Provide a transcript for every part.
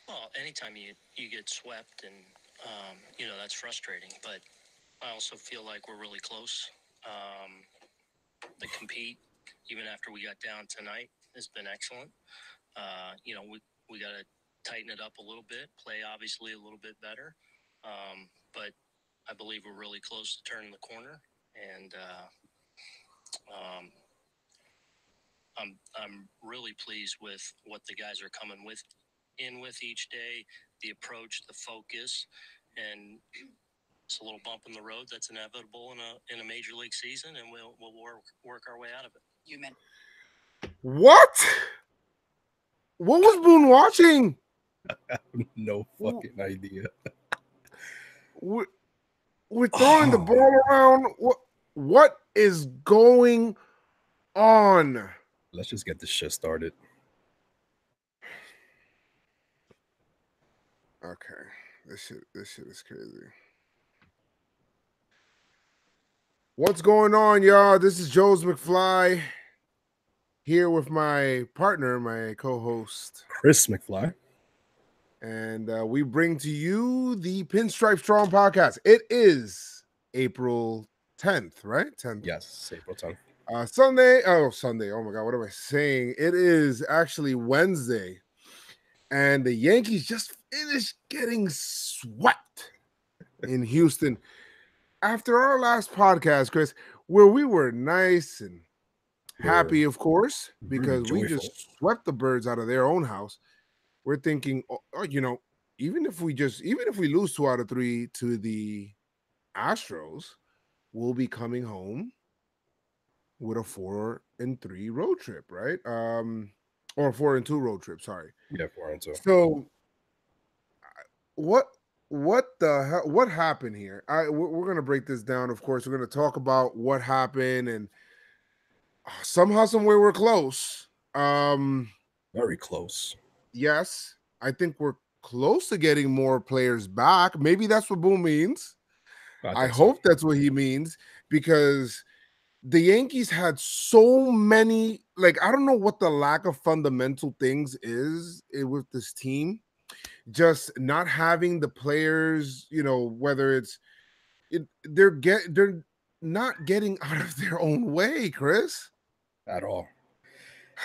Well, anytime you get swept, and that's frustrating. But I also feel like we're really close. The compete, even after we got down tonight, has been excellent. We got to tighten it up a little bit, play obviously a little bit better. But I believe we're really close to turning the corner, and um, I'm really pleased with what the guys are coming with each day, the approach, the focus, and it's a little bump in the road that's inevitable in a major league season, and we'll work our way out of it. You meant What? What was Boone watching? No fucking idea. We're, we're throwing the Oh, ball around. What is going on? let's just get this shit started. Okay, this shit is crazy. What's going on, y'all? This is Joe's McFly here with my partner, my co-host, Chris McFly. and we bring to you the Pinstripe Strong podcast. It is April 10th, right? 10th. Yes, April 10th. Sunday. Oh, Sunday. Oh my God, what am I saying? It is actually Wednesday, and the Yankees just finished getting swept in Houston after our last podcast, Chris, where we were nice and We're happy, of course, very because we joyful. just swept the birds out of their own house. We're thinking, even if we lose 2 out of 3 to the Astros, we'll be coming home with a 4-3 road trip, right? Or 4-2 road trip. Sorry. Yeah, 4-2. So what the hell? What happened here? We're gonna break this down. Of course, we're gonna talk about what happened, and somehow, somewhere, we're close. Very close. Yes, I think we're close to getting more players back. Maybe that's what Boom means. I I think so. hope that's what he means because the Yankees had so many, like, I don't know what the lack of fundamental things is with this team. Just not having the players, whether they're not getting out of their own way, Chris. At all.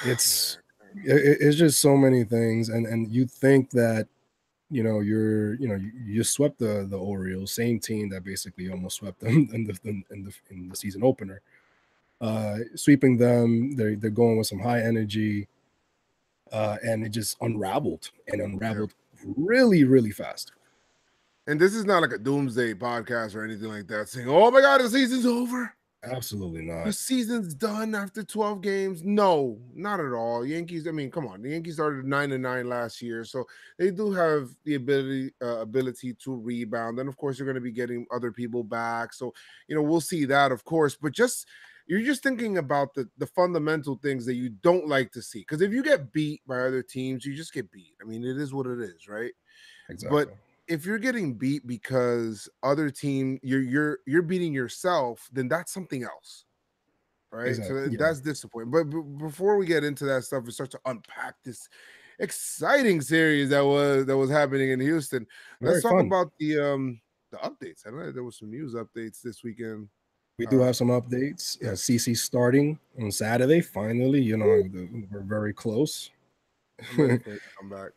It's it's just so many things, and you think that you swept the Orioles, same team that basically almost swept them in the season opener. Sweeping them, they're going with some high energy, and it just Yeah. unraveled really really fast. And this is not like a doomsday podcast or anything like that saying, oh my God, the season's over. Absolutely The not. season's done after 12 games. No, not at all. Yankees, I mean, come on. The Yankees started 9-9 last year. So they do have the ability to rebound. And of course, you're going to be getting other people back. So, we'll see that, of course. But you're just thinking about the fundamental things that you don't like to see. Because if you get beat by other teams, you just get beat. I mean, it is what it is, right? But Exactly. if you're getting beat because other team you're beating yourself, then that's something else, right? So Exactly. Yeah. that's disappointing. But before we get into that stuff and start to unpack this exciting series that was happening in Houston, let's Very talk fun. about the updates. I know there was some news updates this weekend. We do Uh, have some updates. yeah, CC starting on Saturday. Finally, Woo! we're very close. I'm ready for it to come back.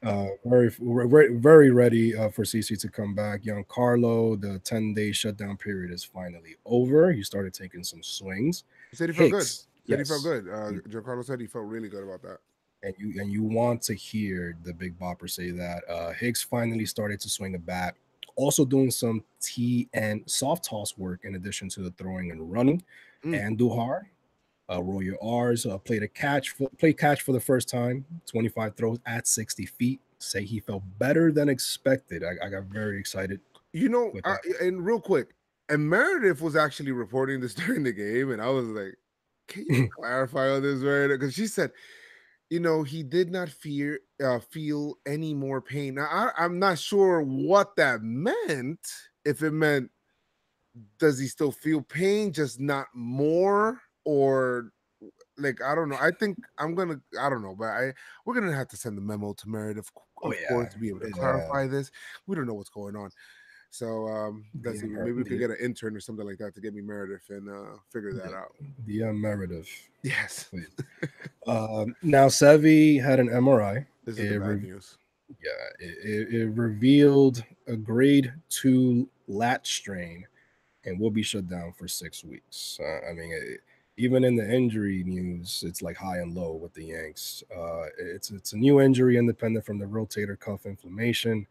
Very ready for CC to come back. Young Carlo, the 10-day shutdown period is finally over. He started taking some swings. He said he felt good. Hicks, He said he felt yes, good. Giancarlo said he felt really good about that. and you want to hear the big bopper say that Hicks finally started to swing a bat. Also doing some tee and soft toss work in addition to the throwing and running. Mm. And Duhar, Royer R's play catch for the first time. 25 throws at 60 feet. Say he felt better than expected. I got very excited with that. And real quick, and Meredith was actually reporting this during the game, and I was like, "Can you clarify on this, Meredith?" Because she said, he did not feel any more pain. Now, I'm not sure what that meant. If it meant, does he still feel pain, just not more, or like I don't know. I think I don't know, but we're gonna have to send the memo to Meredith, Oh of course, yeah, to be able to yeah. clarify this. We don't know what's going on. So let's see. DM her, Maybe we could get an intern or something like that to get me Meredith and figure that out. DM Meredith. Yes. Please. Now Sevi had an MRI. This is the bad news. Yeah, it revealed a grade 2 lat strain and will be shut down for 6 weeks. I mean, even in the injury news, it's like high and low with the Yanks. It's a new injury independent from the rotator cuff inflammation.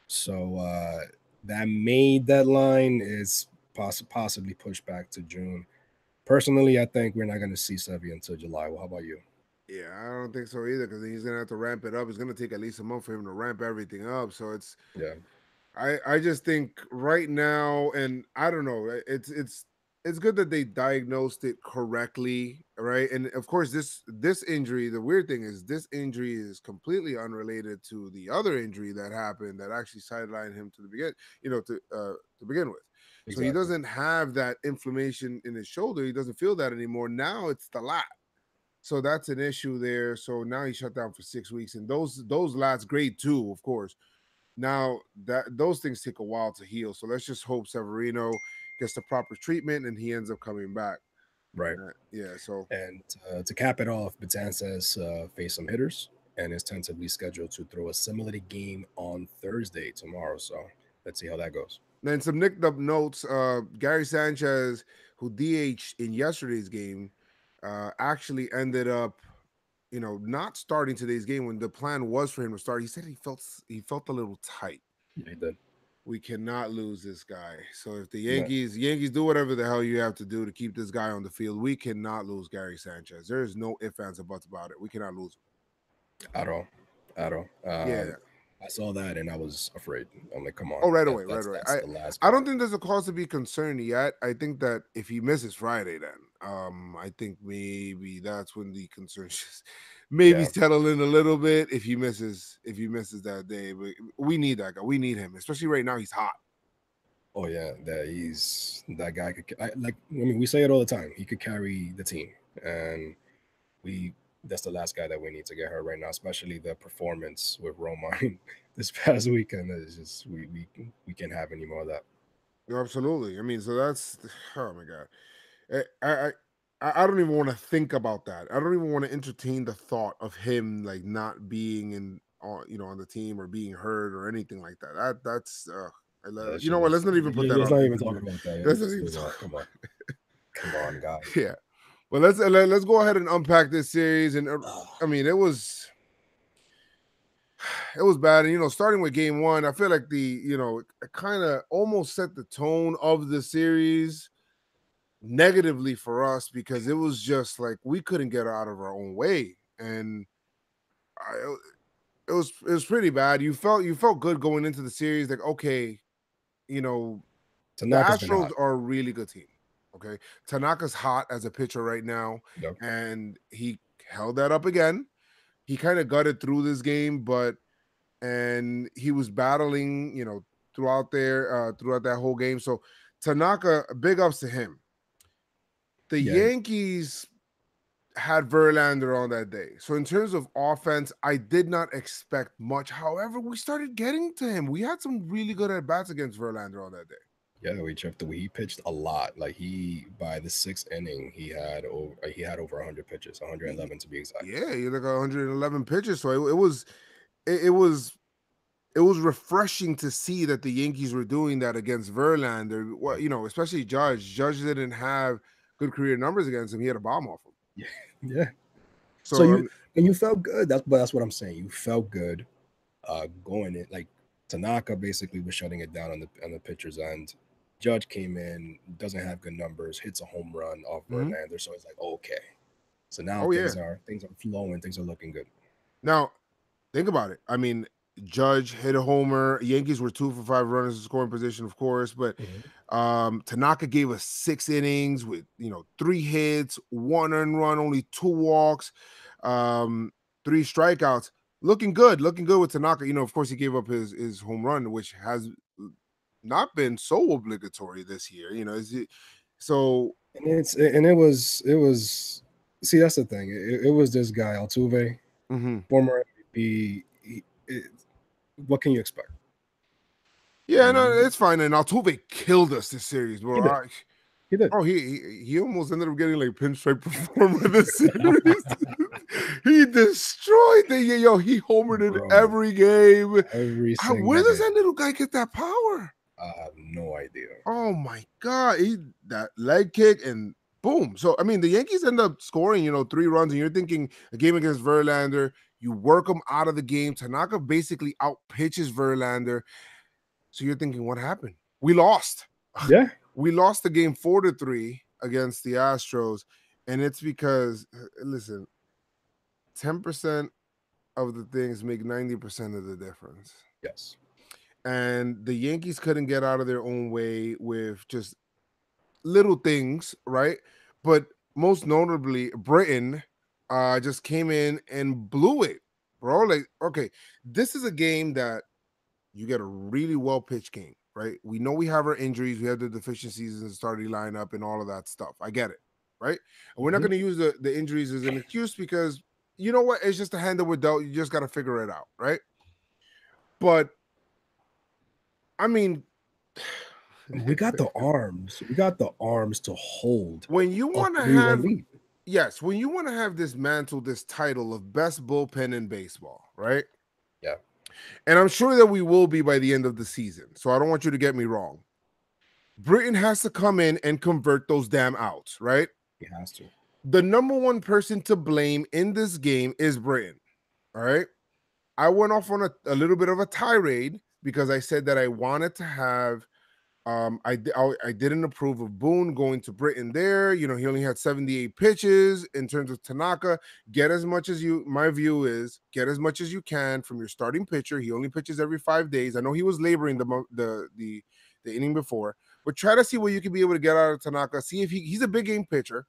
So that May deadline is possibly pushed back to June. Personally, I think we're not going to see Sevy until July. Well, how about you? Yeah, I don't think so either because he's gonna have to ramp it up. It's gonna take at least a month for him to ramp everything up. So it's Yeah, I just think right now, and I don't know, it's good that they diagnosed it correctly, right? And of course, this injury, the weird thing is this injury is completely unrelated to the other injury that happened that actually sidelined him to the begin, to begin with. So he exactly. doesn't have that inflammation in his shoulder. He doesn't feel that anymore. Now it's the lat. So that's an issue there. So now he's shut down for 6 weeks, and those lats grade 2, of course. Now that those things take a while to heal. So let's just hope Severino gets the proper treatment and he ends up coming back. Right. Yeah. So And to cap it off, Betances faced some hitters and is tentatively scheduled to throw a similar game on Thursday tomorrow. So let's see how that goes. then some nicked up notes. Gary Sanchez, who DH'd in yesterday's game, actually ended up, not starting today's game when the plan was for him to start. He said he felt a little tight. Yeah, he did. We cannot lose this guy. So if the No, Yankees do whatever the hell you have to do to keep this guy on the field, we cannot lose Gary Sanchez. There is no ifs, ands, or buts about it. We cannot lose him. at all. At all. Yeah. I saw that and I was afraid. I'm like, come Oh, on. right away, right away. That's the last I guy. don't think there's a cause to be concerned yet. I think that if he misses Friday, then I think maybe that's when the concern should maybe Yeah. settle in a little bit if he misses that day. But we need that guy. We need him, especially right now. He's hot. Oh yeah, that guy could we say it all the time. He could carry the team, and that's the last guy that we need to get hurt right now. Especially the performance with Roma this past weekend is just we can't have any more of that. Absolutely. I mean, so that's oh my god. I don't even want to think about that. I don't even want to entertain the thought of him like not being on the team or being hurt or anything like that. That's you know what? Let's not even put that Let's on. not even talk about that. Let's not even talk. Come on, come on, guys. Yeah, but let's go ahead and unpack this series. And I mean, it was bad. And starting with game one, I feel like it kind of almost set the tone of the series negatively for us because it was just like we couldn't get out of our own way, and it was pretty bad. You felt good going into the series, like okay, the Astros are a really good team. Okay, Tanaka's hot as a pitcher right now, Yep. and he held that up again. He kind of gutted through this game, and he was battling, throughout that whole game. So Tanaka, big ups to him. The Yankees had Verlander on that day. So in terms of offense, I did not expect much. However, we started getting to him. We had some really good at-bats against Verlander on that day. Yeah, he pitched a lot. Like by the 6th inning, he had over 100 pitches, 111 to be exact. Yeah, he had like 111 pitches. So it was refreshing to see that the Yankees were doing that against Verlander. Well, especially Judge. Judge didn't have good career numbers against him. He had a bomb off him. Yeah. So you felt good. That's what I'm saying. You felt good going in. Like Tanaka basically was shutting it down on the pitcher's end. Judge came in, doesn't have good numbers, hits a home run off Verlander. So it's like, okay. So now things are flowing, things are looking good. Now, think about it. I mean, Judge hit a homer. Yankees were 2 for 5 runners in scoring position, of course, but Tanaka gave us 6 innings with 3 hits, 1 earned run, only 2 walks, 3 strikeouts. Looking good with Tanaka. Of course, he gave up his home run, which has not been so obligatory this year. So and it was See, that's the thing. It was this guy Altuve, Mm-hmm. former MVP. What can you expect? Yeah, no, it's fine. And Altuve killed us this series, He bro. did. He did. Oh, he almost ended up getting like pinstripe performer of the series. He destroyed the yo. He homered in Bro, every game. every Where single does game. that little guy get that power? I have no idea. Oh my god, that leg kick and boom. So I mean, the Yankees end up scoring, 3 runs, and you're thinking a game against Verlander, you work them out of the game. Tanaka basically outpitches Verlander. So you're thinking, what happened? We lost. Yeah. We lost the game 4-3 against the Astros, and it's because listen, 10% of the things make 90% of the difference. Yes. And the Yankees couldn't get out of their own way with just little things, right? But most notably, Britain just came in and blew it, bro. Like, okay, this is a game that you get a really well pitched game, right? We know we have our injuries, we have the deficiencies in the starting lineup and all of that stuff. I get it, right? And we're not going to use the injuries as an excuse because you know what? It's just a hand that we're dealt. You just got to figure it out, right? But I mean, we got the arms. We got the arms to hold when you want to a 3-1 have lead. yes, when you want to have this mantle, this title of best bullpen in baseball, right? Yeah. And I'm sure that we will be by the end of the season. So I don't want you to get me wrong. Britain has to come in and convert those damn outs, right? He has to. The number one person to blame in this game is Britain. All right. I went off on a little bit of a tirade because I said that I wanted to have I didn't approve of Boone going to Britain there. He only had 78 pitches in terms of Tanaka. Get as much as my view is get as much as you can from your starting pitcher. He only pitches every 5 days. I know he was laboring the inning before, but try to see what you can be able to get out of Tanaka. See if he's a big game pitcher,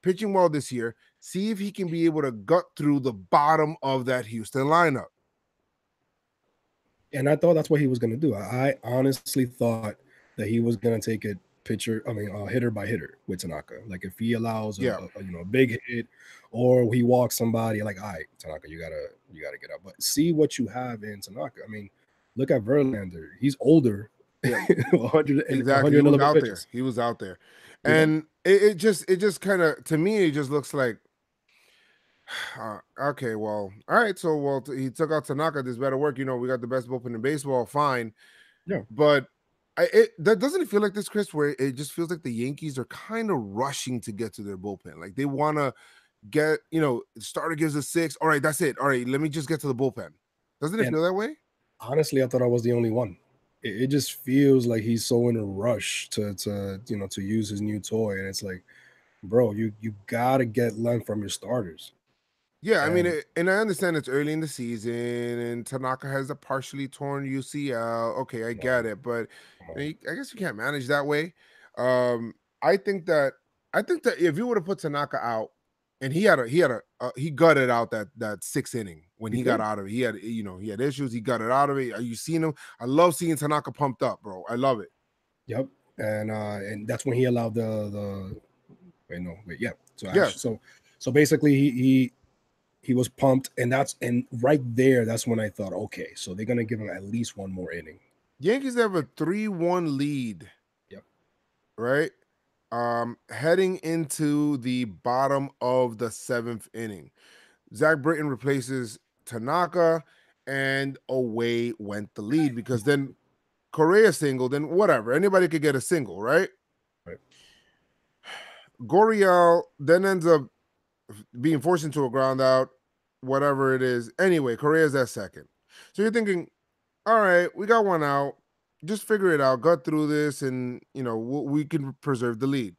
pitching well this year. See if he can be able to gut through the bottom of that Houston lineup. And I thought that's what he was going to do. I honestly thought that he was going to take it hitter by hitter with Tanaka. Like if he allows a big hit or he walks somebody, like, all right, Tanaka, you gotta get up. But see what you have in Tanaka. I mean, look at Verlander. He's older. Yeah. 100 exactly. He was out there. And it just kind of, to me, it just looks like, okay, well, all right. So, he took out Tanaka. This better work. We got the best bullpen in baseball. Fine. Yeah. But that doesn't feel like this, Chris, where it just feels like the Yankees are kind of rushing to get to their bullpen. Like they want to get, the starter gives a 6. All right, that's it. All right, let me just get to the bullpen. Doesn't it feel that way? Honestly, I thought I was the only one. It just feels like he's so in a rush to use his new toy, and it's like, bro, you gotta get length from your starters. Yeah, I mean, and I understand it's early in the season, and Tanaka has a partially torn UCL. Okay, I get it, but I guess you can't manage that way. I think that if you would have put Tanaka out, and he gutted out that 6th inning when he got out of it. He had issues. He gutted out of it. You seen him? I love seeing Tanaka pumped up, bro. I love it. Yep, and that's when he allowed the So basically he was pumped, and right there, that's when I thought, okay, so they're gonna give him at least one more inning. Yankees have a 3-1 lead. Yep. Right. Heading into the bottom of the 7th inning, Zach Britton replaces Tanaka, and away went the lead because then Correa singled, then whatever, anybody could get a single, right? Right. Gurriel then ends up being forced into a ground out, whatever it is. Anyway, Correa's at second. So you're thinking, all right, we got one out. Just figure it out, gut through this, and we can preserve the lead.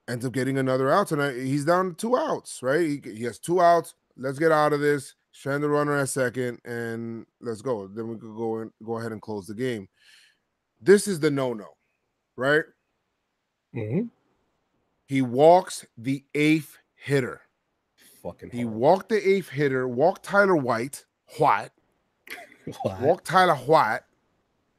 Ends up getting another out tonight. He's down 2 outs, right? He has 2 outs. Let's get out of this. Strand the runner at second, and let's go. Then we could go ahead and close the game. This is the no-no, right? Mm-hmm. He walks the 8th hitter. He walked the 8th hitter. Walked Tyler White. Walked Tyler White.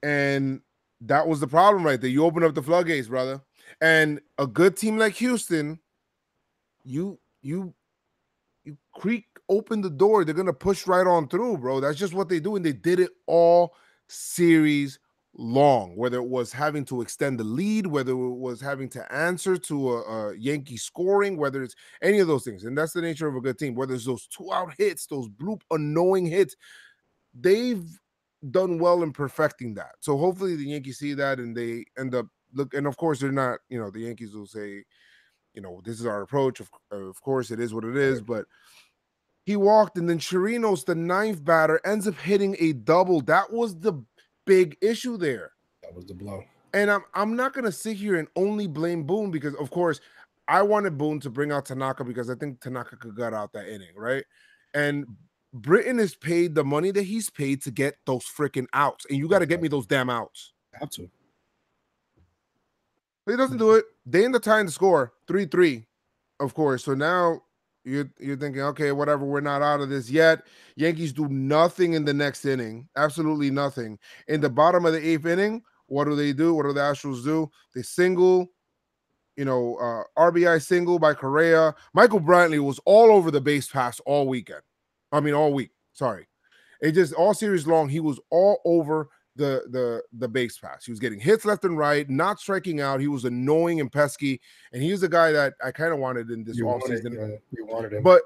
And that was the problem right there. You open up the floodgates, brother. And a good team like Houston you creak open the door, they're gonna push right on through, bro. That's just what they do, and they did it all series long. Whether it was having to extend the lead, whether it was having to answer to a Yankee scoring, whether it's any of those things, and that's the nature of a good team. Whether it's those 2-out hits, those bloop annoying hits, they've done well in perfecting that. So hopefully the Yankees see that and they end up look. And of course, they're not. The Yankees will say, this is our approach. Of course, it is what it is, but he walked, and then Chirinos, the ninth batter, ends up hitting a double. That was the big issue there. That was the blow. And I'm not gonna sit here and only blame Boone, because of course I wanted Boone to bring out Tanaka because I think Tanaka could gut out that inning, right? And Britton is paid the money that he's paid to get those freaking outs, and you got to get me those damn outs. Have to. He doesn't do it. They end up tying the score 3-3, of course. So now you're thinking, okay, whatever, we're not out of this yet. Yankees do nothing in the next inning, absolutely nothing. In the bottom of the 8th inning, what do they do? What do the Astros do? They single, RBI single by Correa. Michael Brantley was all over the base pass all weekend. I mean, all week. Sorry. It just all series long, he was all over the base pass. He was getting hits left and right, not striking out. He was annoying and pesky, and he was a guy that I kind of wanted in this offseason. You wanted him, but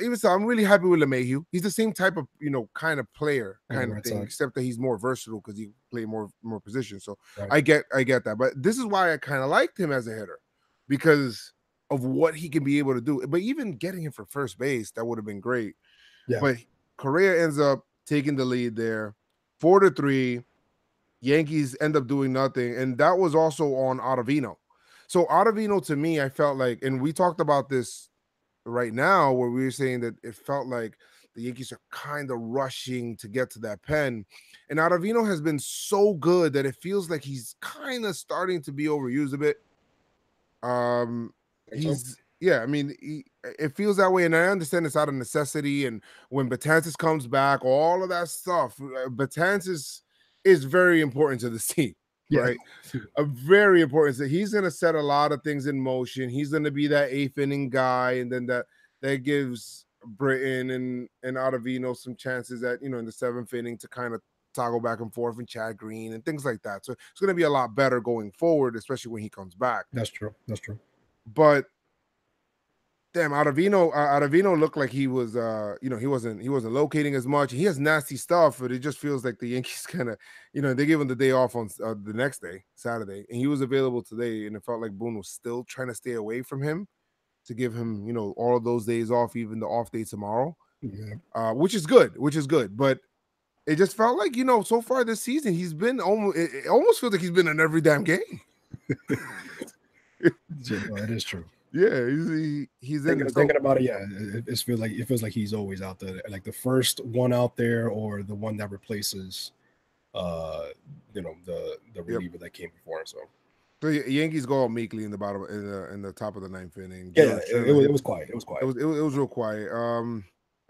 even so, I'm really happy with LeMahieu. He's the same type of kind of player, kind of thing, except that he's more versatile because he play more positions. So right. I get that. But this is why I kind of liked him as a hitter, because of what he can be able to do. But even getting him for first base, that would have been great. Yeah. But Correa ends up taking the lead there. 4-3, Yankees end up doing nothing, and that was also on Ottavino. So Ottavino, to me, I felt like, and we talked about this right now, where we were saying that it felt like the Yankees are kind of rushing to get to that pen, and Ottavino has been so good that it feels like he's kind of starting to be overused a bit. Yeah, I mean, it feels that way, and I understand it's out of necessity. And when Betances comes back, all of that stuff, Betances is very important to the team, right? A very important. So he's going to set a lot of things in motion. He's going to be that 8th inning guy, and then that gives Britton and Ottavino some chances in the 7th inning to kind of toggle back and forth, and Chad Green and things like that. So it's going to be a lot better going forward, especially when he comes back. That's true. But damn, Ottavino looked like he was, he wasn't locating as much. He has nasty stuff, but it just feels like the Yankees kind of, they gave him the day off on the next day, Saturday, and he was available today, and it felt like Boone was still trying to stay away from him to give him, all of those days off, even the off day tomorrow, which is good. But it just felt like, so far this season, he's been it almost feels like he's been in every damn game. That is true. Yeah, he's thinking about it. Yeah, it feels like he's always out there, like the first one out there, or the one that replaces, the reliever that came before him. So the Yankees go out meekly in the bottom, in the top of the 9th inning. Yeah, it was quiet. It was quiet. It was real quiet.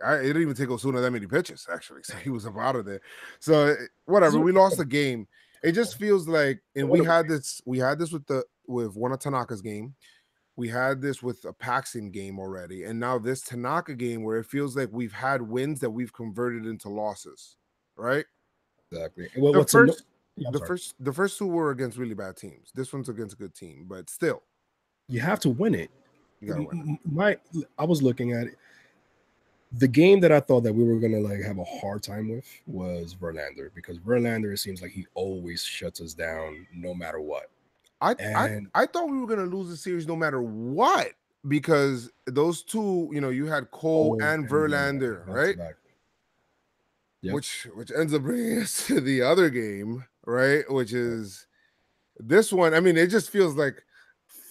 It didn't even take Osuna that many pitches, actually, so he was up out of there. So whatever, we lost the game. It just feels like, and we had this with one of Tanaka's game. We had this with a Paxton game already, and now this Tanaka game, where it feels like we've had wins that we've converted into losses, right? Exactly. Well, the first two were against really bad teams. This one's against a good team, but still, you have to win it. You gotta win it. I was looking at it. The game that I thought that we were gonna have a hard time with was Verlander, because Verlander, it seems like he always shuts us down no matter what. I thought we were going to lose the series no matter what, because those two, you had Cole and Verlander, right? Yep. Which ends up bringing us to the other game, right? Which is this one. I mean, it just feels like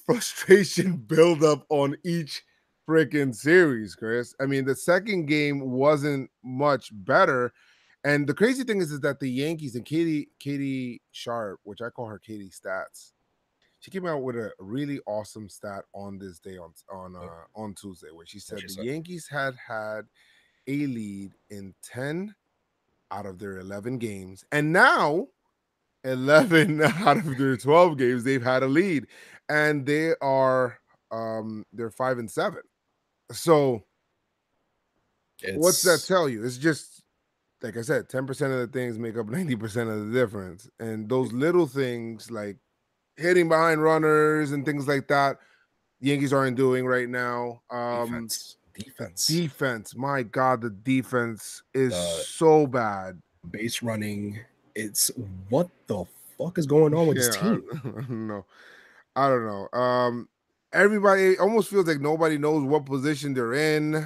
frustration build up on each freaking series, Chris. I mean, the second game wasn't much better. And the crazy thing is that the Yankees, and Katie Sharp, which I call her Katie Stats, she came out with a really awesome stat on this day on Tuesday, where she said the Yankees had a lead in 10 out of their 11 games, and now 11 out of their 12 games they've had a lead, and they are they're 5-7. So what's that It's tell you? It's just like I said, 10% of the things make up 90% of the difference. And those little things like hitting behind runners and things like that, the Yankees aren't doing right now. defense. Defense, my God, the defense is The so bad. base running. It's what the fuck is going on with this Yeah, team? I don't know. I don't know. Everybody almost feels like nobody knows what position they're in.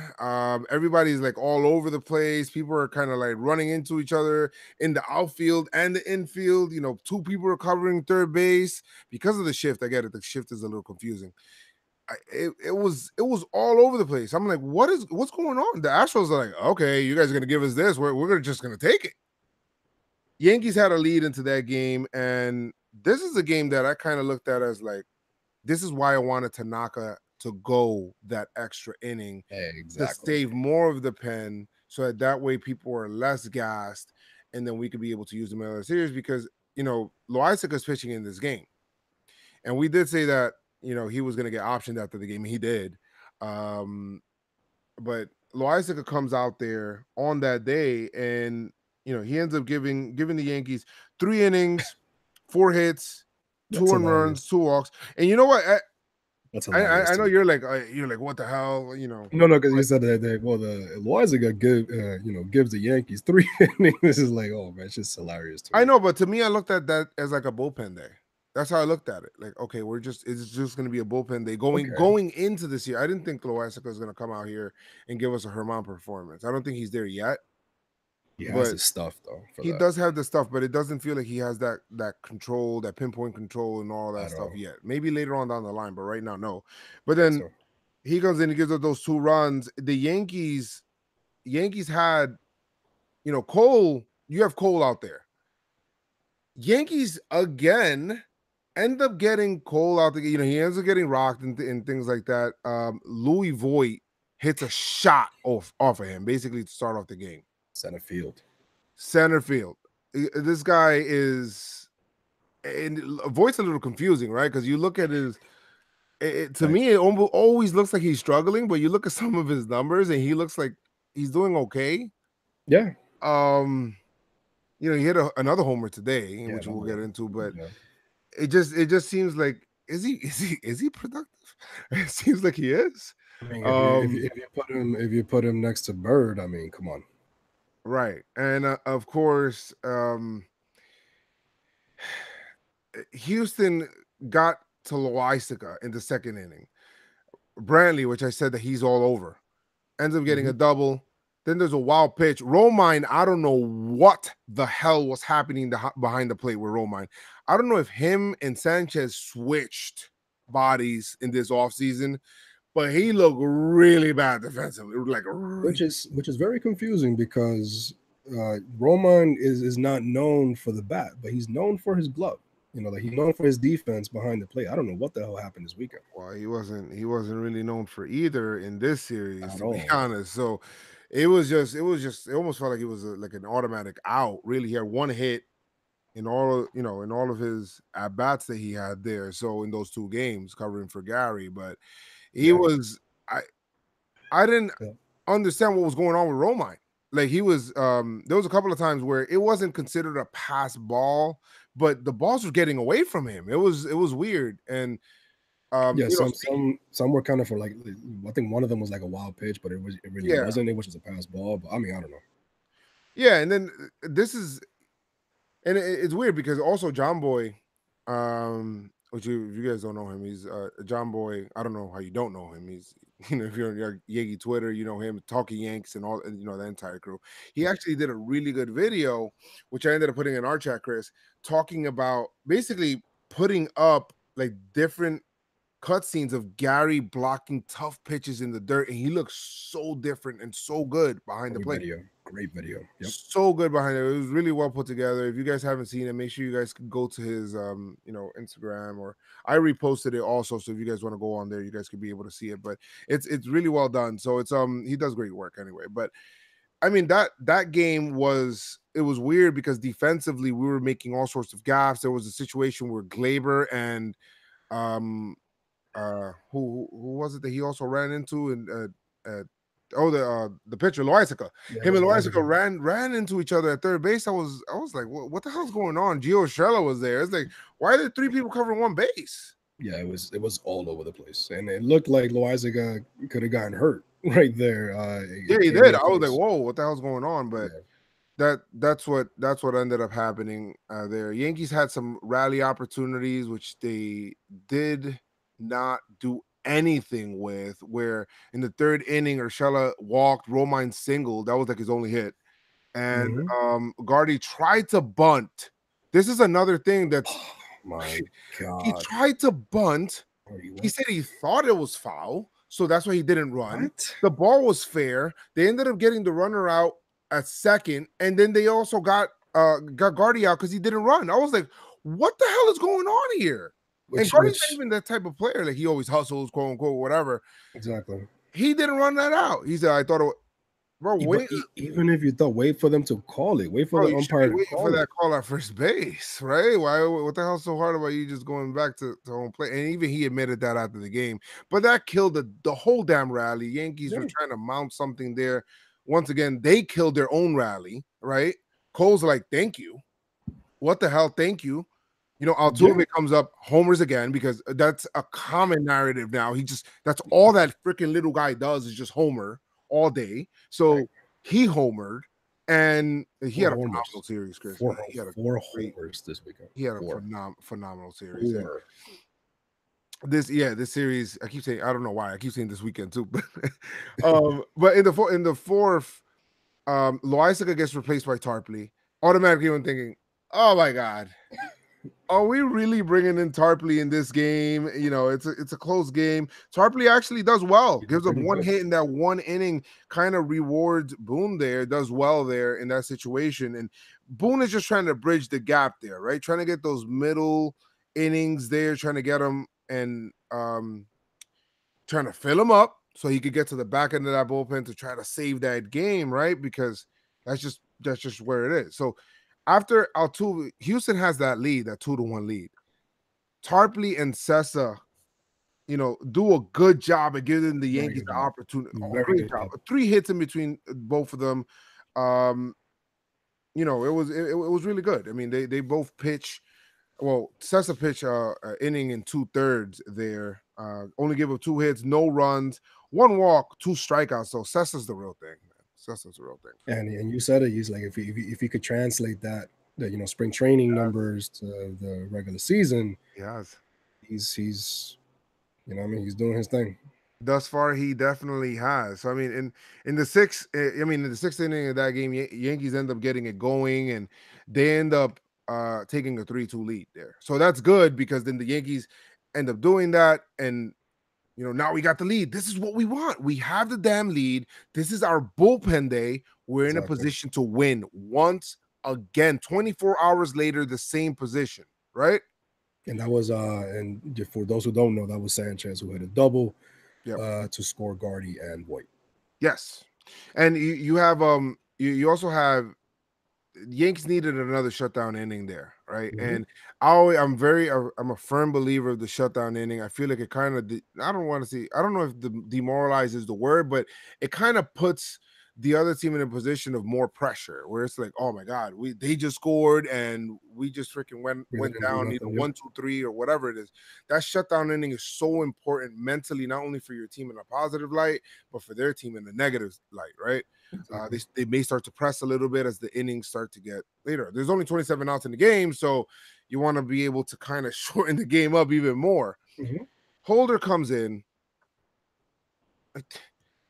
Everybody's like all over the place. People are kind of like running into each other in the outfield and the infield. You know, two people are covering third base because of the shift. I get it. The shift is a little confusing. It was all over the place. I'm like, what's going on? The Astros are like, okay, you guys are gonna give us this. We're just gonna take it. Yankees had a lead into that game, and this is a game that I kind of looked at as like, this is why I wanted Tanaka to go that extra inning to Exactly. save more of the pen, so that way people are less gassed, and then we could be able to use them in other series because Loaiza is pitching in this game, and we did say that he was going to get optioned after the game. He did, but Loaiza comes out there on that day, and he ends up giving the Yankees 3 innings, 4 hits, That's 2 earned runs, hilarious. 2 walks, and you know what? That's I hilarious I to know me. you're like what the hell, No, because you but said that well, the Loizaga gives the Yankees 3 innings. This is like, oh man, it's just hilarious to I me. know, but to me, I looked at that as like a bullpen day. That's how I looked at it. Like, okay, it's just going to be a bullpen day Okay, going into this year. I didn't think Loaiza was going to come out here and give us a Herman performance. I don't think he's there yet, he has but his stuff though for he that does have the stuff. But it doesn't feel like he has that control, that pinpoint control, and all that at stuff all. yet. Maybe later on down the line, but right now, no. I But think then so. he comes in and gives us those 2 runs. The Yankees had Cole. You have Cole out there. Yankees again end up getting Cole out. He ends up getting rocked and things like that. Louis Voigt hits a shot off of him, basically to start off the game. Center field. Center field. This guy is, and Voigt's a little confusing, right? Because you look at his. To Right. me, it always looks like he's struggling, but you look at some of his numbers, and he looks like he's doing okay. Yeah. Um, he hit another homer today, Yeah. which we'll Another get one. into, but Yeah. it just seems like is he productive? It seems like he is. I mean, Um, if you put him next to Bird, I mean, come on. right. And of course, Houston got to Loaiza in the second inning. Brantley, which I said that he's all over, ends up getting Mm-hmm. a double. Then there's a wild pitch. Romine, I don't know what the hell was happening behind the plate with Romine. I don't know if him and Sanchez switched bodies in this offseason, but he looked really bad defensively. Like, Which is very confusing because Roman is not known for the bat, but he's known for his glove. Like he's known for his defense behind the plate. I don't know what the hell happened this weekend well, he wasn't really known for either in this series, at to be all. honest. So it almost felt like it was like an automatic out. Really, he had 1 hit in all of his at bats that he had there. So in those 2 games covering for Gary, but he Yeah. was I didn't Yeah. understand what was going on with Romine. Like he was there was a couple of times where it wasn't considered a pass ball, but the balls were getting away from him. It was weird. And Yeah, speaking, some were kind of for like I think one of them was like a wild pitch, but it really yeah, wasn't. It was just a pass ball. But I mean, I don't know. yeah, and then this is and it's weird because also John Boy, which if you guys don't know him, he's John Boy. I don't know how you don't know him. He's if you're on your Yankee Twitter, you know him, Talking Yanks, and all, and the entire crew. He actually did a really good video, which I ended up putting in our chat, Chris, talking about basically putting up like different cutscenes of Gary blocking tough pitches in the dirt, and he looks so different and so good behind the Great plate. video. Great video. Yep. So good behind it. It was really well put together. If you guys haven't seen it, make sure you guys can go to his Instagram, or I reposted it also. So if you guys want to go on there, you guys could be able to see it. But it's really well done. So it's he does great work anyway. But I mean that game was weird because defensively we were making all sorts of gaffes. There was a situation where Glaber and who was it that he also ran into, and the pitcher Loaizaga. Yeah, Him and Loaizaga. Loaizaga ran into each other at third base. I was like, what the hell's going on? Gio Urshela was there. It's like, why are there 3 people covering one base? Yeah, it was all over the place, and it looked like Loaizaga could have gotten hurt right there. Yeah, he did. I was like, whoa, what the hell's going on? But that's what ended up happening there. Yankees had some rally opportunities, which they did not do anything with. Where in the 3rd inning, Urshela walked, Romine singled. That was like his only hit, and Gardy tried to bunt. This is another thing that's my God. He tried to bunt. He said he thought it was foul, so that's why he didn't run. What? The ball was fair. They ended up getting the runner out at second, and then they also got Gardy out because he didn't run. I was like, what the hell is going on here? And Gardy's not even that type of player. Like, he always hustles, quote unquote, whatever. Exactly. He didn't run that out. He said, I thought it was, bro, wait. Even if you thought, wait for them to call it. Wait for the umpire to call that call at first base, right? Why? What the hell's so hard about you just going back to home plate? And even he admitted that after the game. But that killed the whole damn rally. Yankees were trying to mount something there. Once again, they killed their own rally, right? Cole's like, thank you. What the hell? Thank you. You know, Altuve comes up, homers again, because that's a common narrative now. That's all that freaking little guy does is just homer all day. So he homered, and he had a phenomenal series, Chris. He had 4 homers this weekend. He had a phenomenal series. This series, I keep saying, I don't know why I keep saying this weekend too, but in the 4th, Loaizaga gets replaced by Tarpley. Automatically, I'm thinking, oh my God, are we really bringing in Tarpley in this game? You know, it's a close game. Tarpley actually does well, gives up 1 hit in that 1 inning, kind of rewards Boone there, does well there in that situation. And Boone is just trying to bridge the gap there, right? Trying to get those middle innings there, trying to get them and trying to fill him up so he could get to the back end of that bullpen to try to save that game, right? Because that's just where it is. So after Altuve, Houston has that lead, that 2-1 lead. Tarpley and Sessa, you know, do a good job at giving the Yankees the opportunity. Great job. 3 hits in between both of them. You know, it was really good. I mean, they both pitch. Well, Sessa pitched inning in 2/3 there. Only gave up 2 hits, no runs, 1 walk, 2 strikeouts. So Sessa's the real thing. That's the real thing. And you said it. He's like, if he could translate that you know, spring training numbers to the regular season, he's you know, I mean, he's doing his thing. Thus far, he definitely has. So I mean, in the 6th inning of that game, Yankees end up getting it going, and they end up taking a 3-2 lead there. So that's good because then the Yankees end up doing that, and you know, now we got the lead. This is what we want. We have the damn lead. This is our bullpen day. We're in a position to win once again. 24 hours later, the same position, right? And that was and for those who don't know, that was Sanchez who hit a double to score Gardy and Voit. Yes, and you have you also have Yankees needed another shutdown inning there, right? And I'm a firm believer of the shutdown inning. I feel like it kind of I don't know if demoralize is the word, but it kind of puts the other team in a position of more pressure, where it's like, oh my God, they just scored and we just freaking went down either 1, 2, 3 or whatever it is. That shutdown inning is so important mentally, not only for your team in a positive light, but for their team in a negative light, right? They may start to press a little bit as the innings start to get later. There's only 27 outs in the game, so you want to be able to kind of shorten the game up even more. Holder comes in.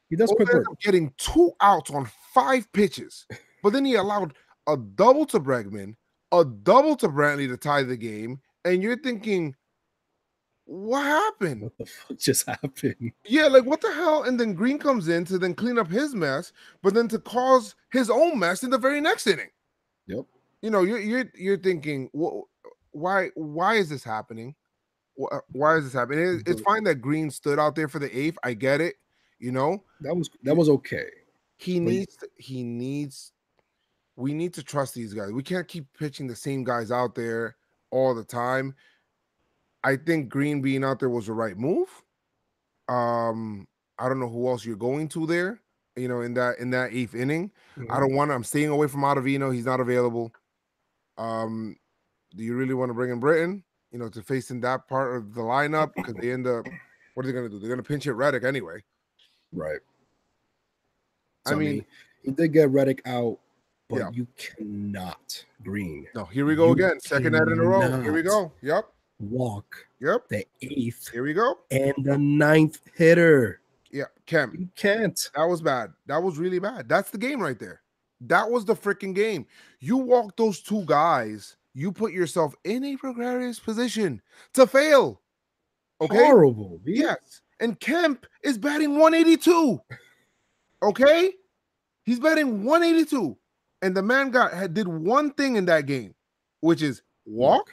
He does quick work. Getting 2 outs on 5 pitches, but then he allowed a double to Bregman, a double to Brantley to tie the game, and you're thinking, what happened? What the fuck just happened? Yeah, like what the hell? And then Green comes in to then clean up his mess, but then to cause his own mess in the very next inning. Yep. You know, you're thinking, why is this happening? Why is this happening? It's fine that Green stood out there for the 8th. I get it. You know, that was okay. We need to trust these guys. We can't keep pitching the same guys out there all the time. I think Green being out there was the right move. I don't know who else you're going to there. In that eighth inning, I Mhm. don't want. I'm staying away from Ottavino. He's not available. Do you really want to bring in Britain? To face in that part of the lineup because they end up. What are they going to do? They're going to pinch hit Reddick anyway. Right. I So I mean, mean, he did get Reddick out, yeah. but you cannot Green. No, here we go You again. Second night in a row. Here we cannot go. Yep. walk Yep. the 8th Here we go. and the 9th hitter. Yeah, Kem. You can't. That was bad. That was really bad. That's the game right there. That was the freaking game. You walk those two guys, you put yourself in a precarious position to fail. Okay? Horrible. B. Yes. And Kemp is batting 182. Okay? He's batting 182. And the man did one thing in that game, which is walk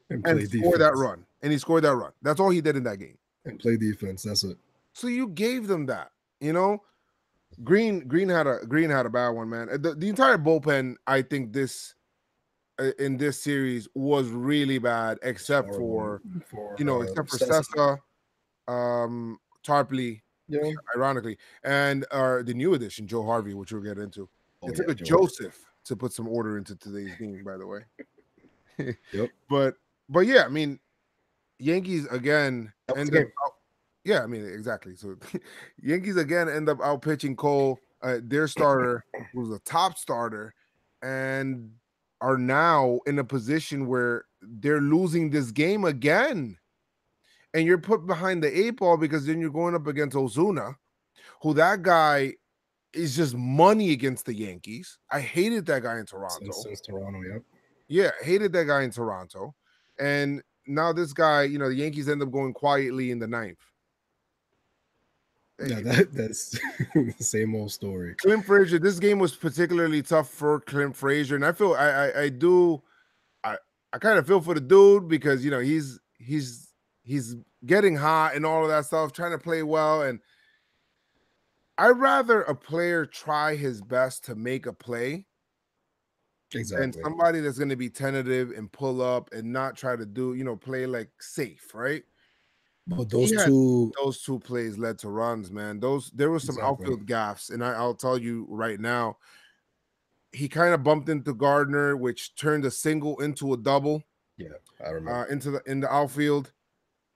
and and play score defense. that run. And he scored that run. That's all he did in that game. And play defense. That's it. So you gave them that, Green had a bad one, man. The entire bullpen, I think in this series was really bad, except for except for Sessa, Tarpley, Yeah. ironically, and the new addition, Joe Harvey, which we'll get into. It took a Joe. Joseph to put some order into today's game, by the way. Yep. But yeah, I mean, Yankees again end up. Yeah, I mean, exactly. So Yankees again end up out pitching Cole, their starter, who's a top starter, and are now in a position where they're losing this game again. And you're put behind the 8 ball because then you're going up against Ozuna, who that guy is just money against the Yankees. I hated that guy in Toronto. Since Toronto, yeah. Yeah, hated that guy in Toronto. And now this guy, the Yankees end up going quietly in the 9th. Yeah, that's the same old story. Clint Frazier, this game was particularly tough for Clint Frazier, and I feel I kind of feel for the dude because he's getting hot and all of that stuff, trying to play well, and I'd rather a player try his best to make a play than somebody that's going to be tentative and pull up and not try to do play like safe, right? But those two plays led to runs, man. There were some outfield gaffes, and I'll tell you right now, he kind of bumped into Gardner, which turned a single into a double. Yeah, I remember. In the outfield.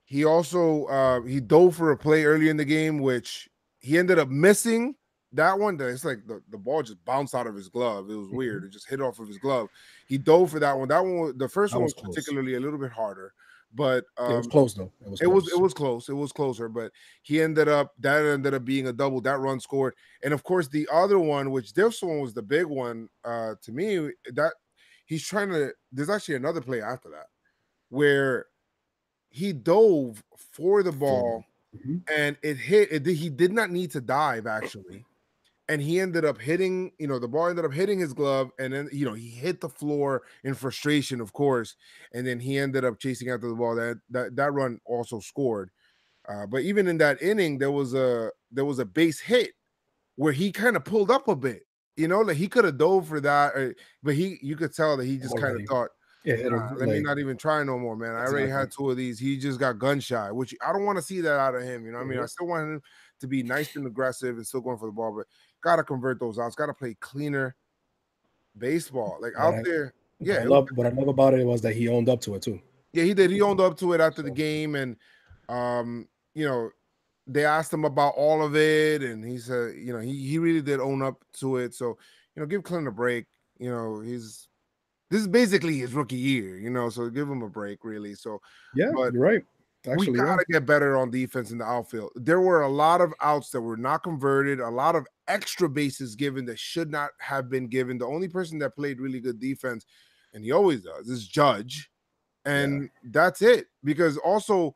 He also he dove for a play early in the game, which he ended up missing. That one, it's like the ball just bounced out of his glove. It was weird. It just hit off of his glove. He dove for that one. That one, the first one was particularly a little bit harder. But it was close though. It was close. It was closer, but that ended up being a double. That run scored, and of course the other one, which this one was the big one to me. That he's trying to. There's actually another play after that where he dove for the ball and it hit. He did not need to dive actually. And he ended up hitting, the ball ended up hitting his glove, and then, he hit the floor in frustration, of course, and then he ended up chasing after the ball. That run also scored. But even in that inning, there was a base hit where he kind of pulled up a bit, like he could have dove for that, but you could tell that he just kind of thought, let me not even try no more, man. I already had 2 of these. He just got gun shy, which I don't want to see that out of him. I mean, I still want him to be nice and aggressive and still going for the ball, but got to convert those outs. Got to play cleaner baseball. Like out there. Yeah. What I love about it was that he owned up to it too. Yeah, he did. He owned up to it after the game. And, they asked him about all of it. And he said, he really did own up to it. So, give Clint a break. This is basically his rookie year, so give him a break, really. So, yeah, but you're right. Actually, we got to get better on defense in the outfield. There were a lot of outs that were not converted, a lot of extra bases given that should not have been given. The only person that played really good defense, and he always does, is Judge. And that's it. Because also,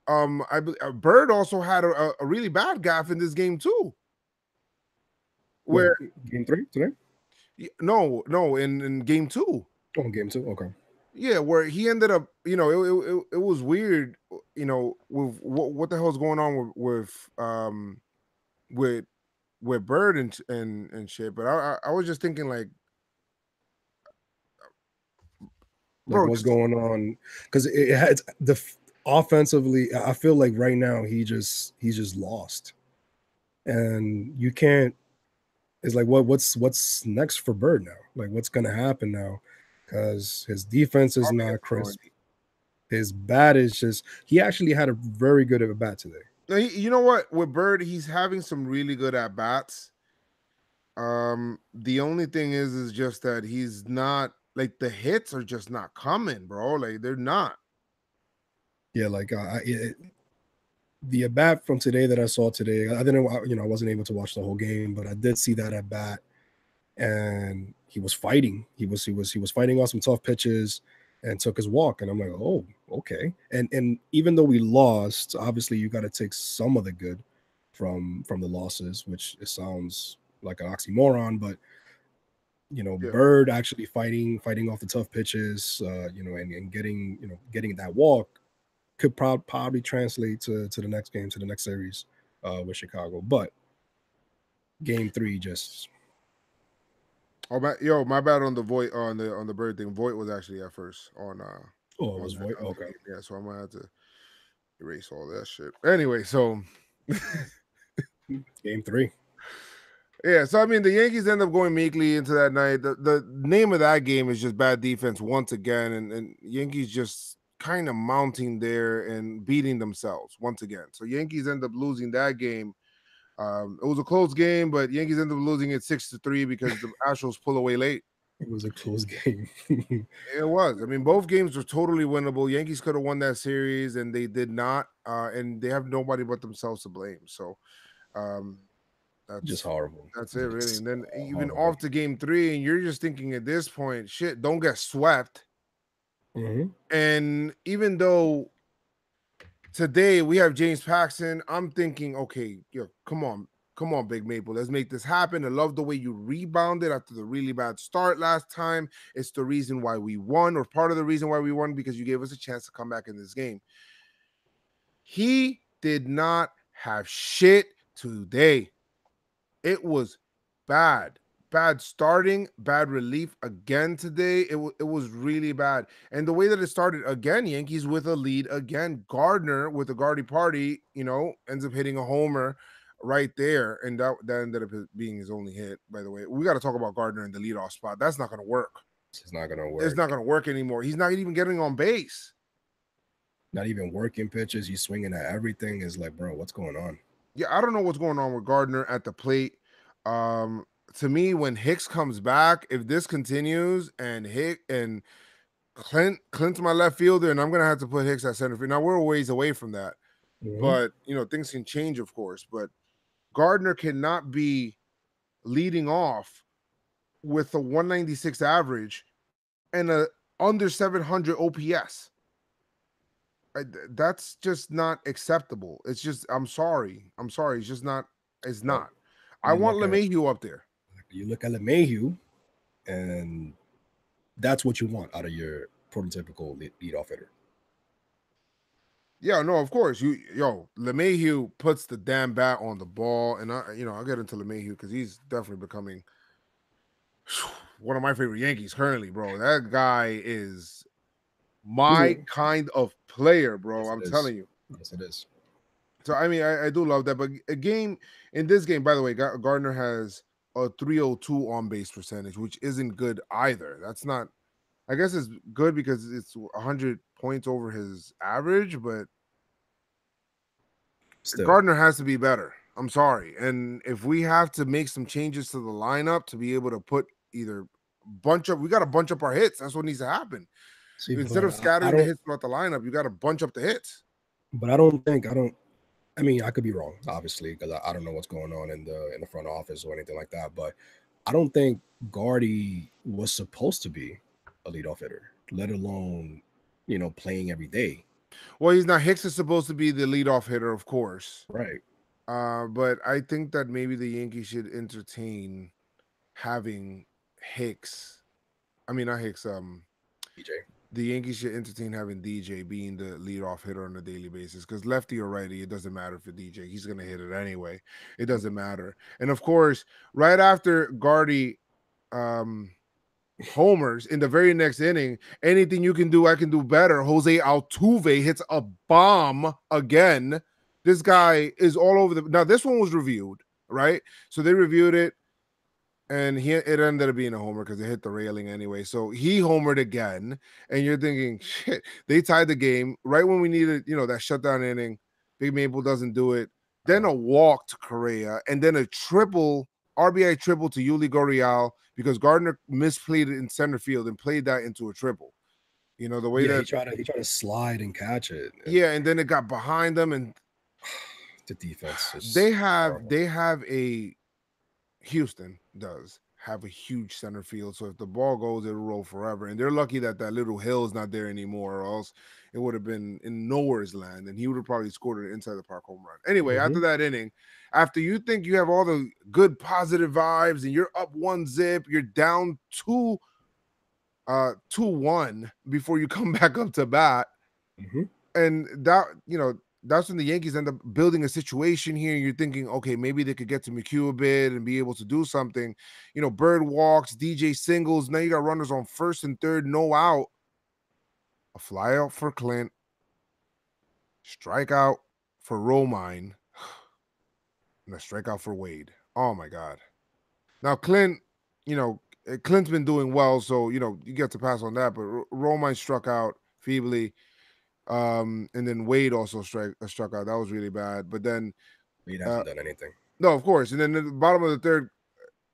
Bird also had a really bad gaff in this game too. Where game 3 today? No, in game 2. Oh, game 2, okay. Yeah, where he ended up, it was weird, with what the hell's going on with Bird and shit. But I was just thinking, like bro, what's going on? Because it had offensively, I feel like right now he's just lost, and you can't. It's like what's next for Bird now? Like what's gonna happen now? Because his defense is Probably not gets crisp. annoying. His bat is just. He actually had a very good at bat today. Now, you know what? With Bird, he's having some really good at bats. The only thing is just that he's not like the hits are just not coming, bro. Like they're not. Yeah, like the at bat from today that I saw today, I didn't, I wasn't able to watch the whole game, but I did see that at bat, and he was fighting. He was fighting off some tough pitches and took his walk. And I'm like, oh, okay. And even though we lost, obviously you got to take some of the good from the losses, which it sounds like an oxymoron, but Yeah. Bird actually fighting off the tough pitches, and getting that walk could probably translate to the next game, to the next series with Chicago. But game 3 just Oh my bad on the Voight on the Bird thing. Voight was actually at first oh, it on was that void. other Okay, game. Yeah, so I'm gonna have to erase all that shit. Anyway, so game 3. yeah, so I mean the Yankees end up going meekly into that night. The name of that game is just bad defense once again, and Yankees just kind of mounting there and beating themselves once again. So Yankees end up losing that game. It was a close game, but Yankees end up losing it 6-3 because the Astros pull away late. It was a close game. It was. I mean, both games were totally winnable. Yankees could have won that series, and they did not. And they have nobody but themselves to blame. So um, Just that's horrible. that's it, really. Just And then even horrible. off to game 3, and you're just thinking at this point, shit, don't get swept. Mhm. And even though today we have James Paxton, I'm thinking, okay, yo, come on, Big Maple, let's make this happen. I love the way you rebounded after the really bad start last time. It's the reason why we won, or part of the reason why we won, because you gave us a chance to come back in this game. He did not have shit today. It was bad. Bad starting, bad relief again today. It was really bad. And the way that it started again, Yankees with a lead again. Gardner with the Gardy party, ends up hitting a homer right there. And that ended up being his only hit, by the way. We got to talk about Gardner in the leadoff spot. That's not going to work. It's not gonna It's not work. going to work anymore. He's not even getting on base. Not even working pitches. He's swinging at everything. Is like, bro, what's going on? Yeah, I don't know what's going on with Gardner at the plate. To me, when Hicks comes back, if this continues and Clint's my left fielder, and I'm gonna have to put Hicks at center field. Now we're a ways away from that, Mhm. but things can change, of course. But Gardner cannot be leading off with a 196 average and a under 700 OPS. That's just not acceptable. It's just I'm sorry. It's just not. It's Well, not. I you want look at LeMahieu up there. LeMahieu, and that's what you want out of your prototypical leadoff hitter. Yeah, no, of course. LeMahieu puts the damn bat on the ball, and I'll get into LeMahieu because he's definitely becoming one of my favorite Yankees currently, bro. That guy is He's my a, kind of player, bro. yes, I'm it is. telling you. Yes, it is. So I mean, I do love that. But in this game, by the way, Gardner has a 302 on base percentage, which isn't good either. That's not. I guess it's good because it's 100 points over his average, but Still, Gardner has to be better. I'm sorry. And if we have to make some changes to the lineup to be able to put either we got to bunch up our hits. That's what needs to happen. see, Instead but of I scattering the don't. hits throughout the lineup, you got to bunch up the hits. But I don't think I don't. I mean, I could be wrong, obviously, because I don't know what's going on in the front office or anything like that. But I don't think Guardy was supposed to be a leadoff hitter, let alone playing every day. Well, he's not. Hicks is supposed to be the leadoff hitter, of course. Right. But I think that maybe the Yankees should entertain having Hicks. I mean, not Hicks. DJ. The Yankees should entertain having DJ being the leadoff hitter on a daily basis, because lefty or righty, it doesn't matter for DJ. He's going to hit it anyway. It doesn't matter. And of course, right after Gardy homers in the very next inning. Anything you can do, I can do better. Jose Altuve hits a bomb again. This guy is all over the. Now this one was reviewed, right? So they reviewed it, and it ended up being a homer because it hit the railing anyway. So he homered again, and you're thinking, shit, they tied the game right when we needed, that shutdown inning. Big Maple doesn't do it. Then a walk to Correa, and then a RBI triple to Yuli Gurriel because Gardner misplayed it in center field and played that into a triple. The way that he tried to slide and catch it. And then it got behind them, and the defense is they have a Houston does have a huge center field, so if the ball goes, it'll roll forever. And they're lucky that little hill is not there anymore, or else it would have been in nowhere's land, and he would have probably scored an inside the park home run. Anyway, after that inning, after you think you have all the good positive vibes, and you're up 1-0, you're down 2-1 before you come back up to bat, and that that's when the Yankees end up building a situation here. You're thinking, okay, maybe they could get to McHugh a bit and be able to do something. Bird walks, DJ singles. Now you got runners on first and third, no out. A fly out for Clint. Strikeout for Romine. And a strikeout for Wade. Oh, my God. Now, Clint, Clint's been doing well, so, you get to pass on that. But Romine struck out feebly. And then Wade also struck out. That was really bad. But then Wade hasn't done anything. No, of course. And then at the bottom of the third,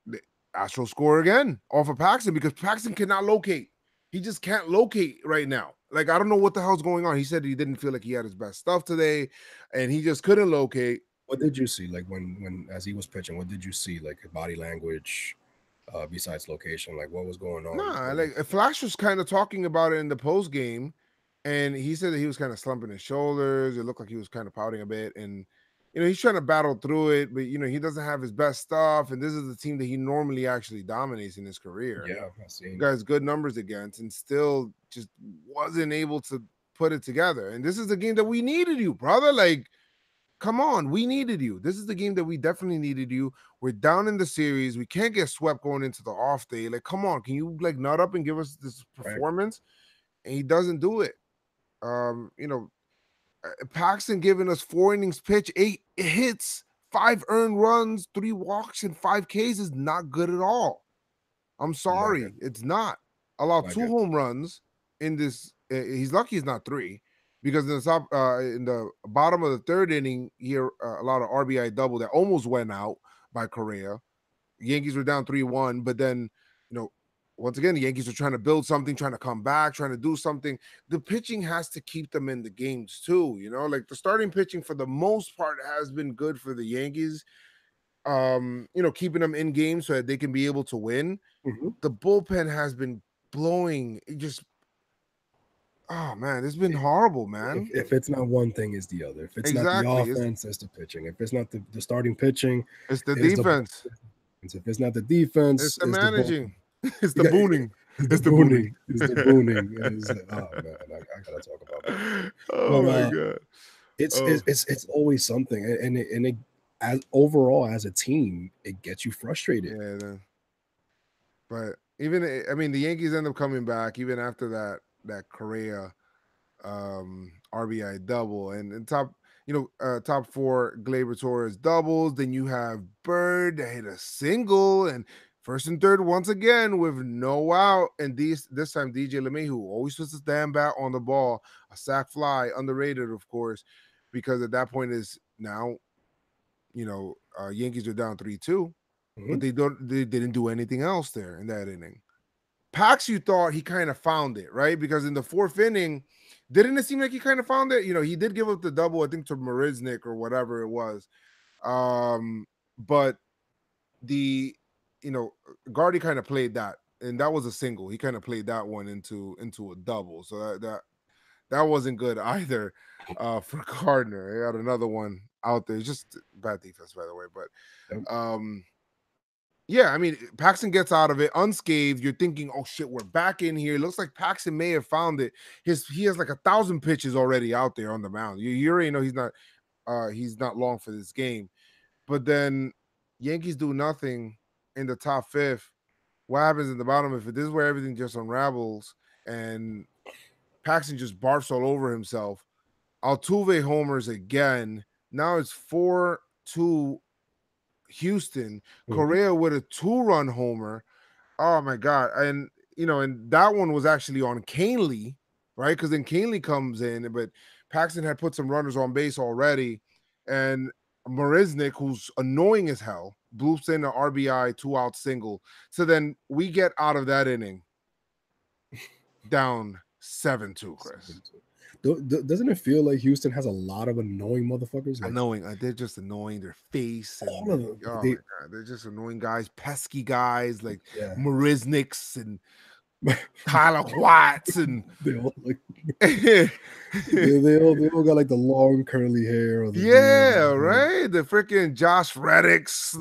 the Astros score again off of Paxton because Paxton cannot locate. He just can't locate right now. Like, I don't know what the hell's going on. He said he didn't feel like he had his best stuff today, and he just couldn't locate. What did you see? Like when as he was pitching, what did you see? Like body language, besides location? Like what was going on? Nah, like Flash was kind of talking about it in the post game. And he said that he was kind of slumping his shoulders. It looked like he was kind of pouting a bit. And, he's trying to battle through it. But, he doesn't have his best stuff. And this is the team that he normally actually dominates in his career. Yeah, I've seen. You guys good numbers against and still just wasn't able to put it together. And this is the game that we needed you, brother. Like, come on. We needed you. This is the game that we definitely needed you. We're down in the series. We can't get swept going into the off day. Like, come on. Can you, nut up and give us this performance? Right. And he doesn't do it. Paxton giving us 4 innings pitch, 8 hits, 5 earned runs, 3 walks, and 5 Ks is not good at all. I'm sorry, it's not. Allowed 2 home runs in this. He's lucky he's not 3 because in the bottom of the third inning, he allowed an RBI double that almost went out by Correa. Yankees were down 3-1, but then once again, the Yankees are trying to build something, trying to come back, trying to do something. The pitching has to keep them in the games too. Like the starting pitching for the most part has been good for the Yankees. Keeping them in games so that they can be able to win. The bullpen has been blowing. Oh man, it's been horrible, man. If it's not one thing, it's the other. If it's not the offense, it's the pitching. If it's not the starting pitching, it's the defense. If it's not the defense, it's the managing. It's the booning. It's the booning. It's the booning. Oh man, I gotta talk about that. Oh my God. It's always something, and it as overall as a team, it gets you frustrated. Yeah. But even the Yankees end up coming back even after that Correa RBI double and top. Top 4 Gleyber Torres doubles. Then you have Bird that hit a single and first and third once again with no out. And this time DJ LeMahieu always puts his damn bat on the ball. A sac fly, underrated, of course, because at that point is now, Yankees are down 3-2, but they didn't do anything else there in that inning. Pax, you thought he kind of found it, right? Because in the 4th inning, didn't it seem like he kind of found it? He did give up the double, I think, to Marisnik or whatever it was. But the Gardy kind of played that, and that was a single. He kind of played that one into a double. So that wasn't good either for Gardner. He had another one out there. Just bad defense, by the way. But yeah, Paxton gets out of it unscathed. You're thinking, oh shit, we're back in here. It looks like Paxton may have found it. He has like 1,000 pitches already out there on the mound. You already know he's not long for this game. But then Yankees do nothing in the top 5th, what happens in the bottom, if this is where everything just unravels and Paxton just barfs all over himself, Altuve homers again. Now it's 4-2 Houston. Correa with a 2-run homer. Oh my God. And and that one was actually on Canely, right? Because then Canely comes in, but Paxton had put some runners on base already. And Marisnik, who's annoying as hell, bloops in an RBI 2-out single. So then we get out of that inning down 7-2, Chris. 7-2. Doesn't it feel like Houston has a lot of annoying motherfuckers? Like, Annoying. They're just annoying. Their face. And, all of them. oh my God. They're just annoying guys, pesky guys like Marisniks and Tyler Watts, and they all like they all got like the long curly hair. Or the beard, right. The freaking Josh Reddicks,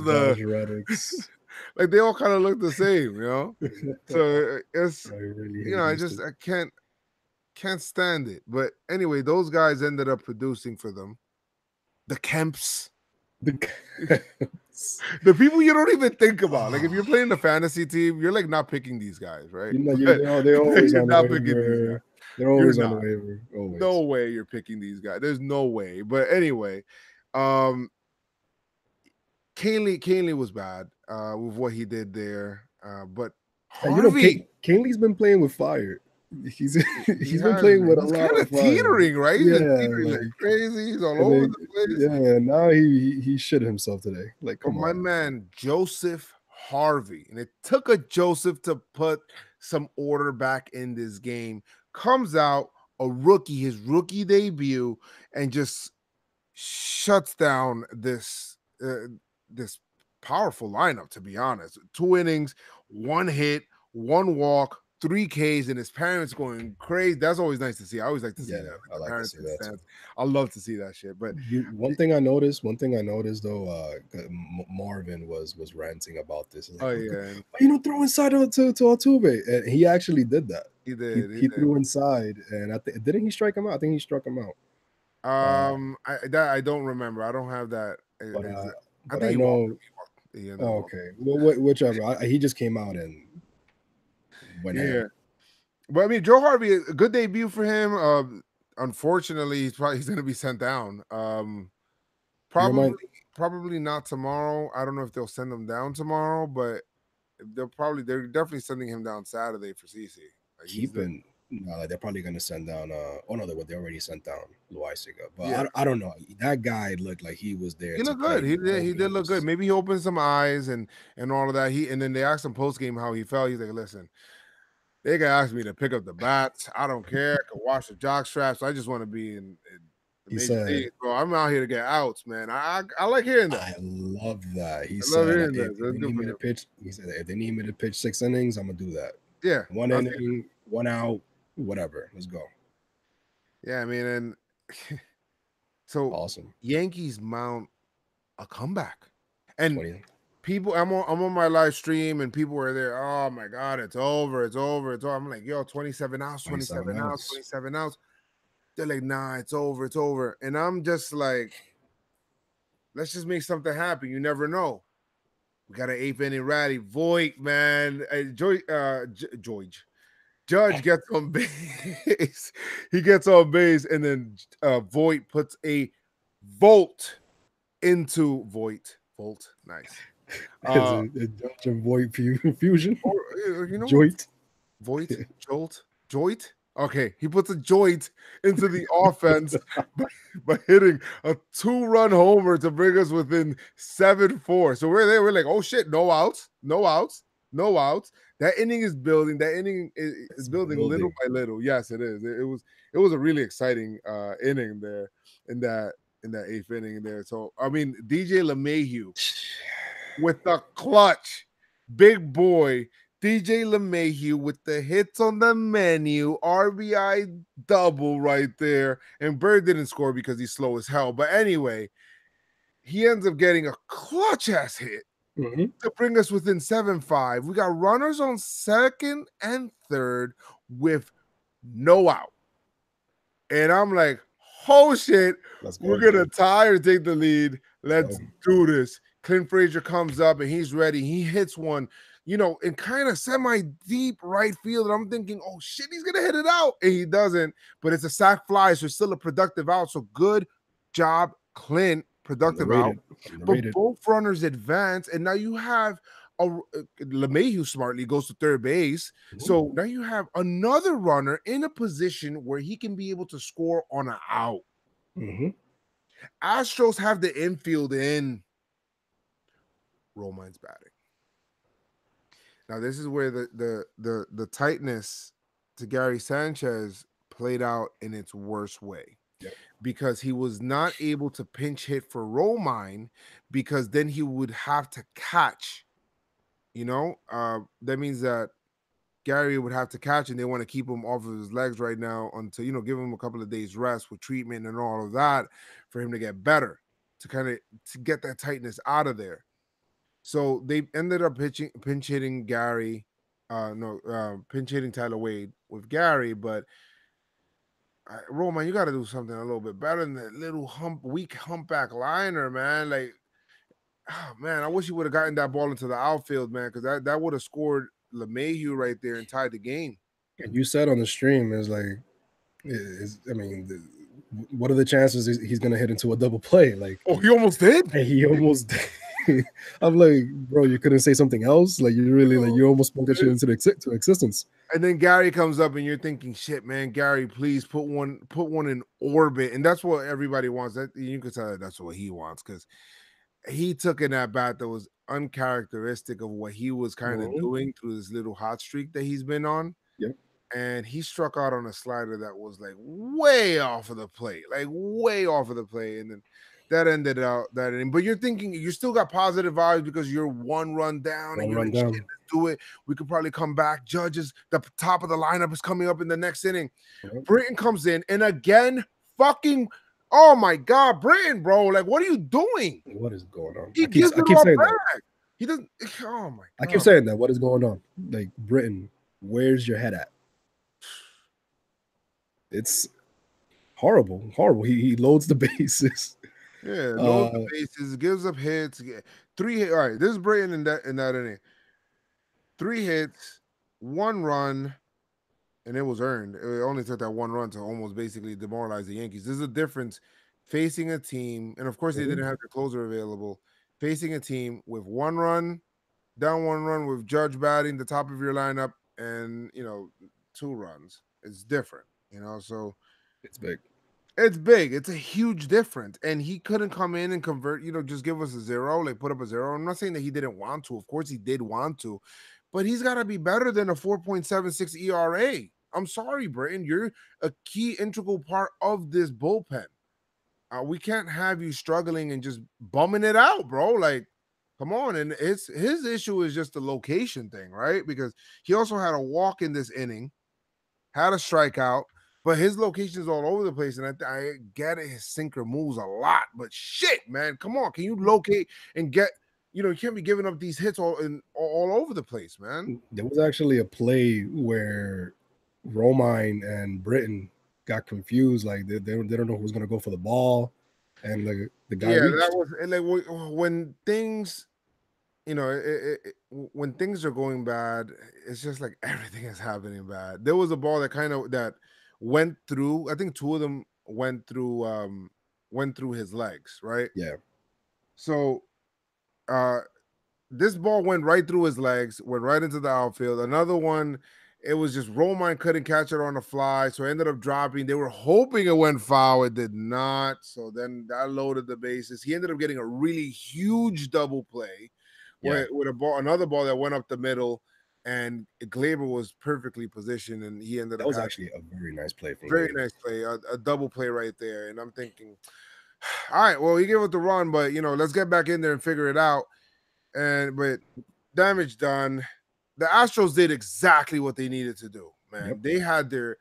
like they all kind of look the same, So it's really I can't stand it. But anyway, those guys ended up producing for them. The Kemps. The people you don't even think about. Like if you're playing the fantasy team, you're like not picking these guys, right? They're always on the waiver. They're always on the waiver. Always. No way you're picking these guys. There's no way. But anyway, Canely was bad with what he did there. But Harvey, Canely's been playing with fire. He's been playing with a lot of fire. Teetering, right? He's been teetering like crazy. He's all over the place. Yeah, now he shit himself today. Like, come on. My man Joseph Harvey, and it took a Joseph to put some order back in this game. Comes out a rookie, his rookie debut, and just shuts down this powerful lineup. To be honest, 2 innings, 1 hit, 1 walk, 3 Ks, and his parents going crazy. That's always nice to see. I always like to see that. Like I like to see that. I love to see that shit. But one thing I noticed though, Marvin was ranting about this. Like, throw inside to Altuve, and he actually did that. He did. He threw inside, and didn't he strike him out? I think he struck him out. I don't remember. I don't have that. But I know. Okay, well, whichever. He just came out and. But I mean, Joe Harvey, a good debut for him. Unfortunately, he's going to be sent down. Probably not tomorrow. I don't know if they'll send him down tomorrow, but they're definitely sending him down Saturday for CC. Like they're probably going to send down. They already sent down Loaiziga, but I don't know. That guy looked like he was there. He looked good. He did look good. Maybe he opened some eyes and all of that. And then they asked him post game how he felt. He's like, listen. They can ask me to pick up the bats. I don't care. I can wash the jock straps. I just want to be in the major league. Bro, I'm out here to get outs, man. I like hearing that. I love that. He said, if they need me to pitch, if they need me to pitch 6 innings, I'm gonna do that. Yeah. 1 inning, 1 out, whatever. Let's go. Yeah, I mean, and so awesome. Yankees mount a comeback. And people, I'm on my live stream and people were there. Oh my God, it's over. I'm like, yo, 27 outs. They're like, nah, it's over. And I'm just like, let's just make something happen. You never know. We got an 8th inning rally. Voit, man. Judge gets on base. He gets on base, and then Voit puts a volt into Voit. Volt, nice. A Judge and Voit fusion. Voit, jolt. Okay, he puts a joint into the offense by hitting a 2-run homer to bring us within 7-4. So we're there. We're like, oh shit, no outs. That inning is building. That inning is building little by little. Yes, it is. It was a really exciting inning there in that 8th inning there. So I mean, DJ LeMahieu with the clutch, big boy. DJ LeMahieu with the hits on the menu, RBI double right there. And Bird didn't score because he's slow as hell. But anyway, he ends up getting a clutch-ass hit to bring us within 7-5. We got runners on 2nd and 3rd with no out. And I'm like, oh shit, we're going to tie or take the lead. Let's do this. Clint Frazier comes up and he's ready. He hits one, in kind of semi-deep right field. And I'm thinking, oh shit, he's gonna hit it out. And he doesn't, but it's a sac fly, so it's still a productive out. So good job, Clint. Productive out. But both runners advance, and now you have LeMahieu smartly goes to third base. So now you have another runner in a position where he can be able to score on an out. Astros have the infield in. Romine's batting. Now this is where the tightness to Gary Sanchez played out in its worst way. Because he was not able to pinch hit for Romine, because then he would have to catch. That means that Gary would have to catch, and they want to keep him off of his legs right now until, give him a couple of days rest with treatment and all of that for him to get better, to get that tightness out of there. So they ended up pinch hitting Gary, pinch hitting Tyler Wade with Gary, but Roman, you got to do something a little bit better than that little weak humpback liner, man. Like, oh man, I wish he would have gotten that ball into the outfield, man, because that would have scored LeMahieu right there and tied the game. And you said on the stream what are the chances he's going to hit into a double play? Like, oh, he almost did. He almost did. I'm like, bro, you couldn't say something else. Like, you really, you almost spoke that shit into existence. And then Gary comes up, and you're thinking, shit, man, Gary, please put one in orbit, and that's what everybody wants. That you can tell that's what he wants, because he took in that bat that was uncharacteristic of what he was kind of doing through this little hot streak that he's been on. Yep. And he struck out on a slider that was like way off of the plate, and then that ended out that inning. But you're thinking you still got positive vibes because you're one run down and you're like, shit, let's do it. We could probably come back. Judges, the top of the lineup is coming up in the next inning. Britton comes in, and again, fucking, oh my God, Britton, bro, like, what are you doing? What is going on? He gives it all back. He doesn't. Oh my God. I keep saying that. What is going on? Like, Britton, where's your head at? It's horrible. He loads the bases. Yeah, loads the bases, gives up hits. 3 hits. All right, this is Britton in that inning. 3 hits, 1 run, and it was earned. It only took that 1 run to almost basically demoralize the Yankees. There's a difference facing a team, and of course they didn't have their closer available. Facing a team with 1 run, down 1 run with Judge batting the top of your lineup, and 2 runs. It's different, so it's big. It's big. It's a huge difference. And he couldn't come in and convert, just give us a 0, like put up a 0. I'm not saying that he didn't want to. Of course he did want to, but he's got to be better than a 4.76 ERA. I'm sorry, Britton. You're a key integral part of this bullpen. We can't have you struggling and just bumming it out, bro. Like, come on. And his issue is just the location thing, right? Because he also had a walk in this inning, had a strikeout, but his location is all over the place. And I get it. His sinker moves a lot, but shit, man, come on. Can you locate and get, you can't be giving up these hits all over the place, man. There was actually a play where Romine and Britton got confused. Like they don't know who's going to go for the ball. And the guy reached. That was like when things, when things are going bad, it's just like everything is happening bad. There was a ball that went through. I think 2 of them went through his legs, right? Yeah. So this ball went right through his legs, went right into the outfield. Another one, it was just Romine couldn't catch it on the fly, so it ended up dropping. They were hoping it went foul. It did not. So then that loaded the bases. He ended up getting a really huge double play with another ball that went up the middle, and Glaber was perfectly positioned, and he ended up. That was actually a very nice play. Very nice play, a double play right there. And I'm thinking, all right, well, he gave it the run, but let's get back in there and figure it out. But damage done. The Astros did exactly what they needed to do, man. Yep. They had their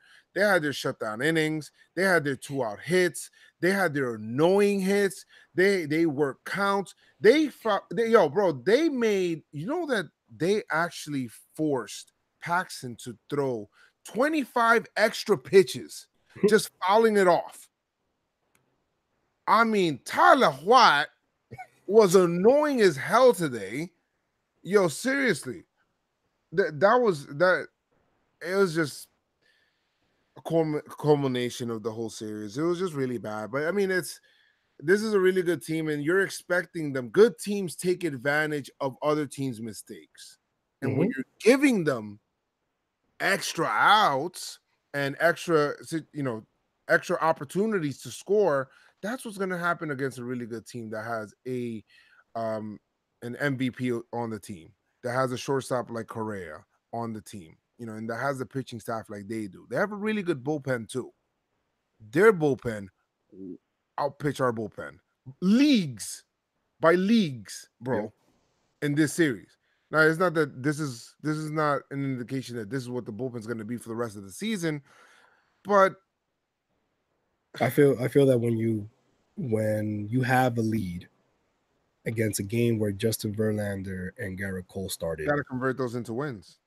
shutdown innings. They had their 2-out hits. They had their annoying hits. They worked counts. They made, that they actually forced Paxton to throw 25 extra pitches, just fouling it off. I mean, Tyler White was annoying as hell today. Yo, seriously, that was that. It was just a culmination of the whole series. It was just really bad. But I mean, this is a really good team, and you're expecting them. Good teams take advantage of other teams' mistakes, and when you're giving them extra outs and extra opportunities to score, that's what's going to happen against a really good team that has an MVP on the team, that has a shortstop like Correa on the team, and that has the pitching staff like they do. They have a really good bullpen too. Their bullpen outpitch our bullpen leagues by leagues, bro, Yep. in this series. Now, it's not that this is not an indication that this is what the bullpen's going to be for the rest of the season, but I feel that when you have a lead against a game where Justin Verlander and Garrett Cole started, got to convert those into wins.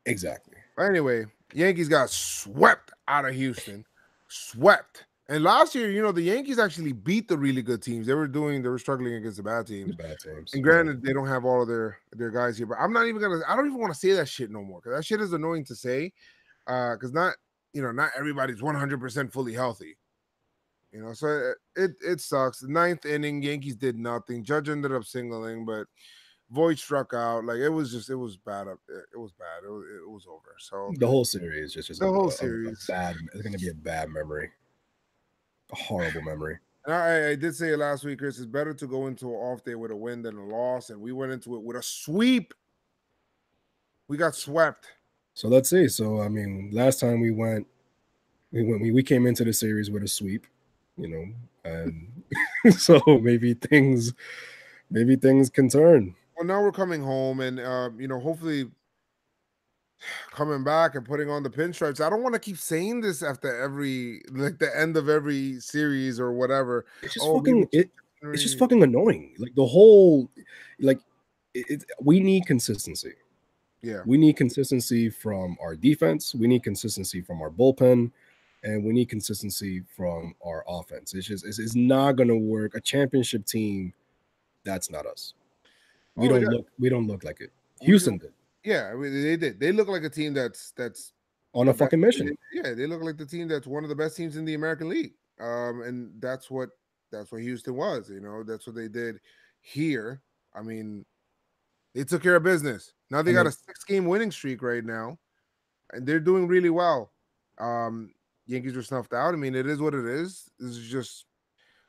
exactly. But anyway, Yankees got swept out of Houston, swept. And last year, the Yankees actually beat the really good teams. They were struggling against the bad teams. Bad teams. And granted, they don't have all of their guys here, but I don't even want to say that shit no more, because that shit is annoying to say. Because not everybody's 100% fully healthy. So it sucks. The ninth inning, Yankees did nothing. Judge ended up singling, but Voigt struck out. Like, it was bad. It was bad. It was over. So the whole series just the whole a series bad. It's going to be a bad memory, a horrible memory. And I did say it last week, Chris. It's better to go into an off day with a win than a loss, and we went into it with a sweep. We got swept. So let's see. So I mean, last time we came into the series with a sweep, and so maybe things can turn. Well, now we're coming home, and hopefully coming back and putting on the pinstripes. I don't want to keep saying this after the end of every series or whatever. It's just it's just fucking annoying. Like the whole, we need consistency. Yeah, we need consistency from our defense. We need consistency from our bullpen, and we need consistency from our offense. It's not gonna work. A championship team, that's not us. We don't look like it. Houston did. Yeah, I mean, they did. They look like a team that's on a fucking mission. Yeah, they look like the team that's one of the best teams in the American League. And that's what Houston was. That's what they did here. I mean, they took care of business. Now they got a 6-game winning streak right now, and they're doing really well. Yankees were snuffed out. I mean, it is what it is. This is just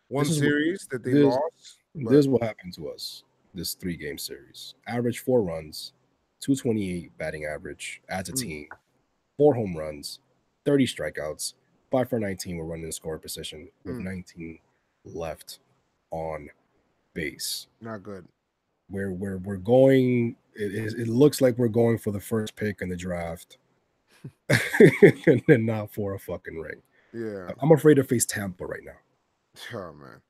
one series that they lost. This is what happened to us. This 3-game series. Average 4 runs, 228 batting average as a team, 4 home runs, 30 strikeouts, 5 for 19 were running in scoring position with 19 left on base. Not good. We're going. It looks like we're going for the first pick in the draft, and then not for a fucking ring. Yeah, I'm afraid to face Tampa right now. Oh man,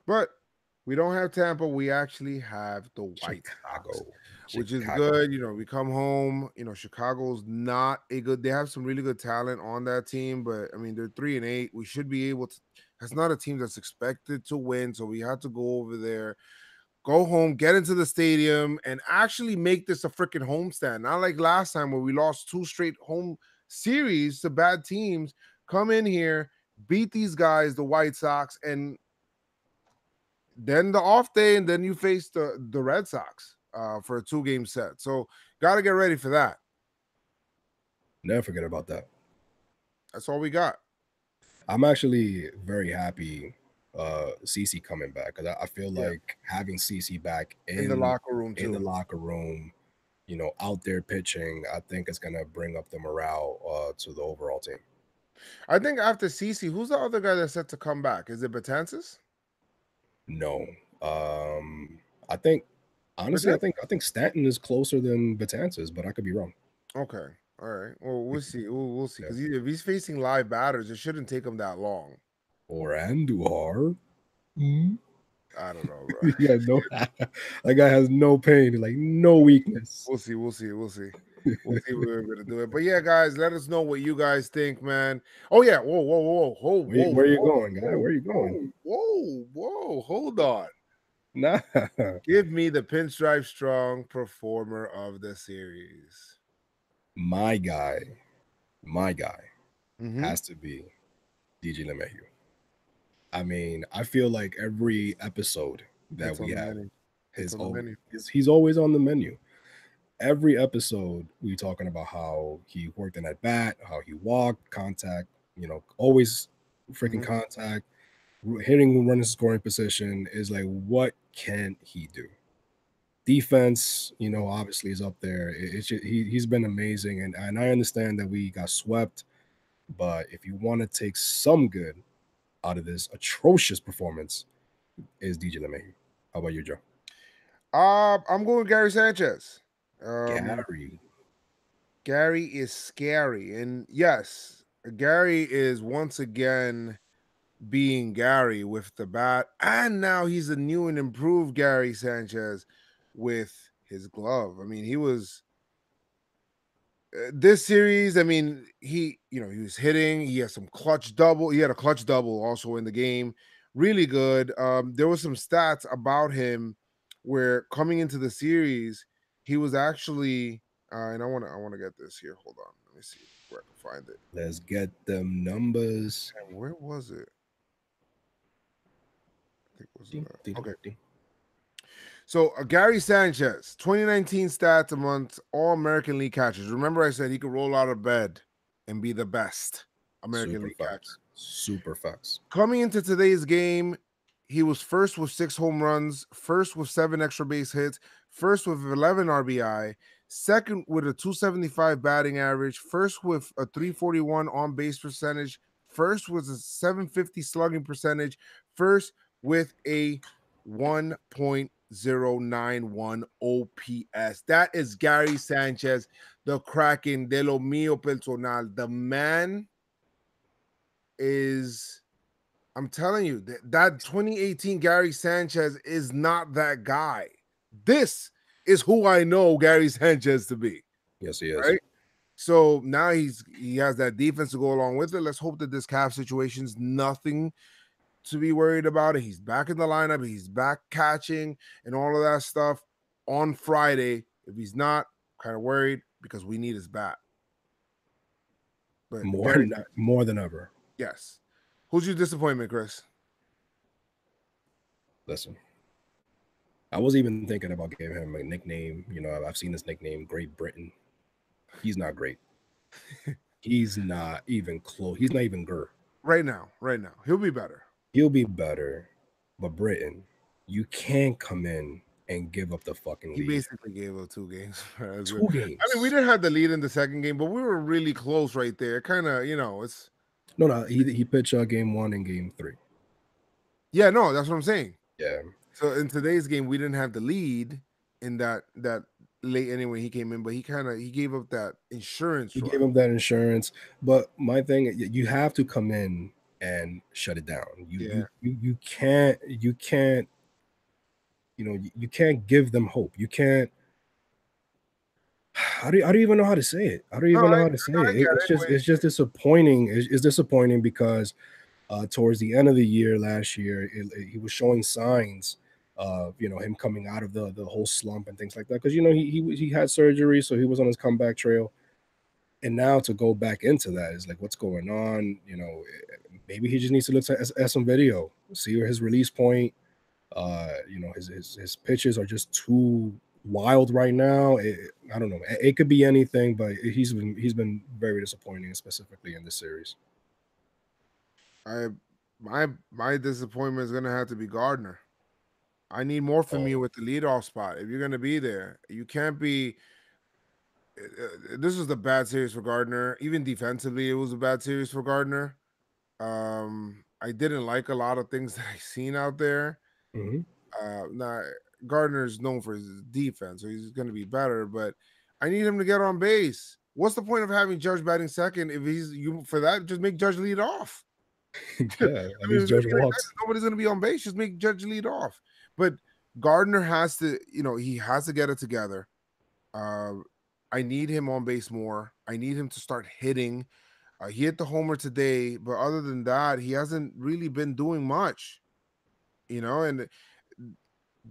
but we don't have Tampa. We actually have the White Sox, which is good. We come home. Chicago's not a good. They have some really good talent on that team, but I mean, they're 3-8. We should be able to. That's not a team that's expected to win, so we have to go over there, go home, get into the stadium, and actually make this a freaking homestand. Not like last time where we lost 2 straight home series to bad teams. Come in here, beat these guys, the White Sox, and then the off day, and then you face the Red Sox for a 2-game set. So got to get ready for that. Never forget about that. That's all we got. I'm actually very happy CC coming back, because I feel like having CC back in the locker room too. In the locker room, out there pitching, I think it's gonna bring up the morale to the overall team. I think after CC, who's the other guy that's set to come back? Is it Betances? No. I think honestly, I think Stanton is closer than Betances, but I could be wrong. Okay. All right. Well, we'll see. We'll see. Because if he's facing live batters, it shouldn't take him that long. Or Andujar. I don't know, bro. Yeah, that guy has no pain, like no weakness. We'll see. We'll see what we're gonna do it. But yeah, guys, let us know what you guys think, man. Oh yeah. Whoa. Where are you going, guy? Where are you going? Whoa. Hold on. Nah, Give me the Pinstripe Strong performer of the series. my guy Mm-hmm. has to be DJ LeMahieu. I mean, I feel like every episode that It's on we the have menu. It's on the menu. he's always on the menu. Every episode we talking about how he worked in at bat, how he walked, contact, always freaking Mhm. contact, hitting running scoring position is like, what can he do? Defense, obviously is up there. It's just, he's been amazing, and I understand that we got swept, but if you want to take some good out of this atrocious performance, is DJ LeMahieu. How about you, Joe? I'm going Gary Sanchez. Gary. Gary is scary, and yes, Gary is once again being Gary with the bat, and now he's a new and improved Gary Sanchez with his glove. I mean, he was this series. I mean, he was hitting. He had some clutch double. He had a clutch double also in the game. Really good. There was some stats about him where coming into the series, he was actually. And I want to get this here. Hold on, let me see where I can find it. Let's get them numbers. And where was it? I think it was Ding, ding, okay. ding. So Gary Sanchez, 2019 stats amongst all American League catchers. Remember, I said he could roll out of bed and be the best American Super League catcher. facts. Super facts. Coming into today's game, he was first with 6 home runs, first with 7 extra base hits, first with 11 RBI, second with a 275 batting average, first with a 341 on base percentage, first with a 750 slugging percentage, first with a 1.091 OPS. That is Gary Sanchez, the Kraken de lo mío personal. The man is, I'm telling you, that 2018 Gary Sanchez is not that guy. This is who I know Gary Sanchez to be. Yes, he is. Right. So now he has that defense to go along with it. Let's hope that this cap situation's nothing to be worried about. He's back in the lineup. He's back catching and all of that stuff on Friday. If he's not, kind of worried because we need his bat. But Gary, More than ever. yes. Who's your disappointment, Chris? Listen, I was even thinking about giving him a nickname. I've seen this nickname, Great Britain. He's not great. He's not even close. He's not even Gur. Right now, he'll be better. He'll be better, but Britain, you can't come in and give up the fucking lead. He basically gave up 2 games. 2 games. I mean, we didn't have the lead in the second game, but we were really close right there. Kind of, it's no. He pitched game 1 and game 3. Yeah, no, that's what I'm saying. Yeah. So in today's game, we didn't have the lead in that late anyway. He came in, but he gave up that insurance. He gave him that insurance. But my thing, you have to come in and shut it down. You can't you can't give them hope. You can't. I don't even know how to say it. I don't even know how to say it. It's just disappointing. It's disappointing because towards the end of the year last year, he was showing signs of him coming out of the whole slump and things like that. Because he had surgery, so he was on his comeback trail. And now to go back into that is like, what's going on? Maybe he just needs to look at some video, see where his release point. His pitches are just too wild right now. I don't know. It could be anything, but he's been very disappointing, specifically in this series. My disappointment is gonna have to be Gardner. I need more from you with the leadoff spot. If you're gonna be there, you can't be. This was a bad series for Gardner. Even defensively, it was a bad series for Gardner. I didn't like a lot of things that I seen out there. Now Gardner's known for his defense, so he's going to be better. But I need him to get on base. What's the point of having Judge batting second if for that? Just make Judge lead off. Yeah, at least Judge walks. Nobody's going to be on base. Just make Judge lead off. But Gardner has to, he has to get it together. I need him on base more. I need him to start hitting. He hit the homer today, but other than that, he hasn't really been doing much. And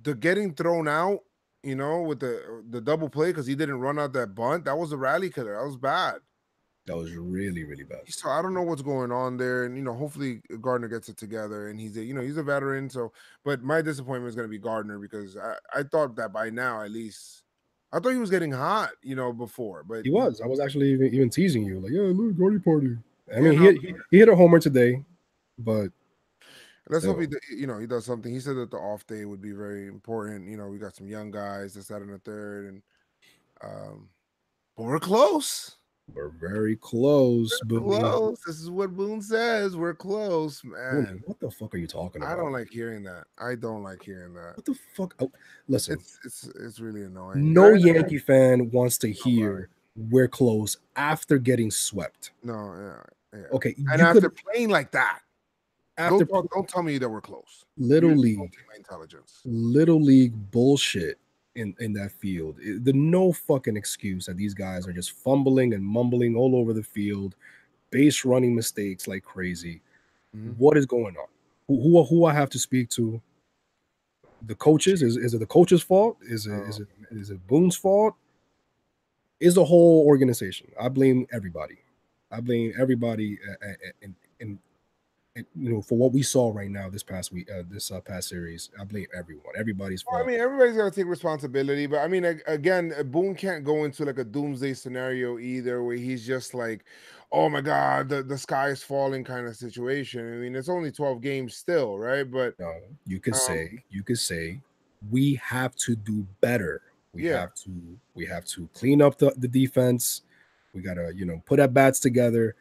the getting thrown out, with the double play because he didn't run out that bunt. That was a rally killer. That was bad. That was really, really bad. So I don't know what's going on there, and hopefully Gardner gets it together, and he's a veteran. So, but my disappointment is going to be Gardner because I thought that by now at least, I thought he was getting hot, before, but He was. I was actually even teasing you, like, yeah, look, Gordy Party. I yeah, mean, no, he hit a homer today, but let's hope still. he does something. He said that the off day would be very important. We got some young guys, this, that, and the third, and but we're close. We're very close, Boone. Close. This is what Boone says. We're close, man. Boone, what the fuck are you talking I about? don't like hearing that. I don't like hearing that. What the fuck? Oh, listen, It's really annoying. no Yankee fan wants to hear we're close after getting swept. No, yeah. Okay, And you after could playing like that, after don't tell me that we're close. Little You're League, insulting my intelligence. Little League bullshit in that field. The no fucking excuse that these guys are just fumbling and mumbling all over the field, base running mistakes like crazy. Mhm. What is going on? Who I have to speak to? The coaches? Is it the coach's fault? Is it Boone's fault? Is the whole organization? I blame everybody. I blame everybody in for what we saw right now this past week, this past series. I blame everyone. Everybody's fault. I mean, everybody's got to take responsibility, but I mean, again, Boone can't go into like a doomsday scenario either, where he's just like, "Oh my God, the sky is falling" kind of situation. I mean, it's only 12 games still, right? But you could say we have to do better. We have to clean up the defense. We gotta put our bats together.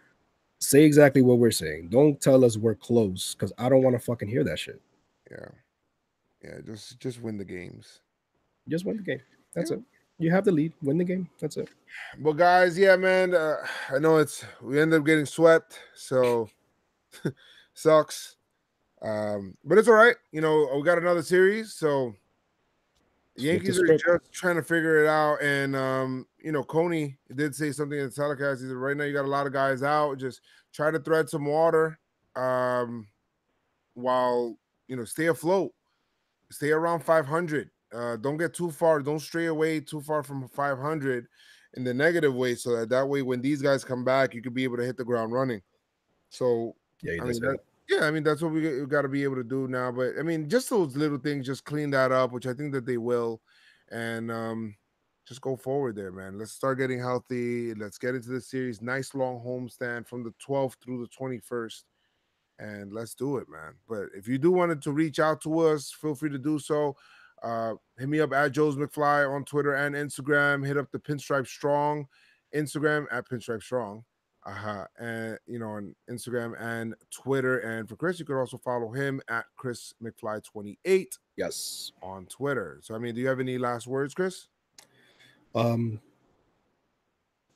Say exactly what we're saying. Don't tell us we're close, because I don't want to fucking hear that shit. Yeah. Just win the games. Just win the game. That's it. You have the lead. Win the game. That's it. But guys, yeah, man. I know we ended up getting swept, so sucks. But it's all right. We got another series, so Yankees are just trying to figure it out. And Coney did say something in the telecast. He said, right now you got a lot of guys out. Just try to thread some water, while stay afloat, stay around 500. Don't get too far. Don't stray away too far from 500 in the negative way, so that way when these guys come back, you could be able to hit the ground running. So I mean, that's what we got to be able to do now. But I mean, just those little things, just clean that up, which I think that they will, and just go forward there, man. Let's start getting healthy. Let's get into the series. Nice long homestand from the 12th through the 21st, and let's do it, man. But if you do wanted to reach out to us, feel free to do so. Hit me up at Joe's McFly on Twitter and Instagram. Hit up the Pinstripe Strong Instagram at Pinstripe Strong. And on Instagram and Twitter. And for Chris, you could also follow him at Chris McFly 28. Yes, on Twitter. So I mean, do you have any last words, Chris? Flip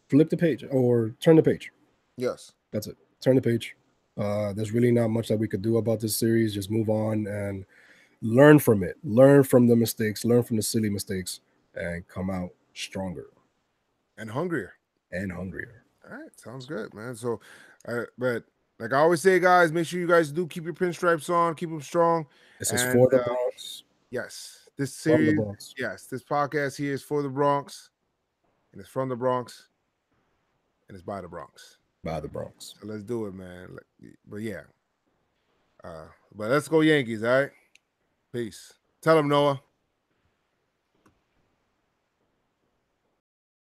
the page or turn the page. Yes, that's it. Turn the page. There's really not much that we could do about this series. Just move on and learn from it. Learn from the mistakes. Learn from the silly mistakes, and come out stronger and hungrier. All right, sounds good, man. So, but like I always say, guys, make sure you guys do keep your pinstripes on, keep them strong. This is for the Bronx. Yes, this series. Yes, this podcast here is for the Bronx, and it's from the Bronx, and it's by the Bronx. By the Bronx. So let's do it, man. But yeah, but let's go Yankees. All right, peace. Tell them, Noah.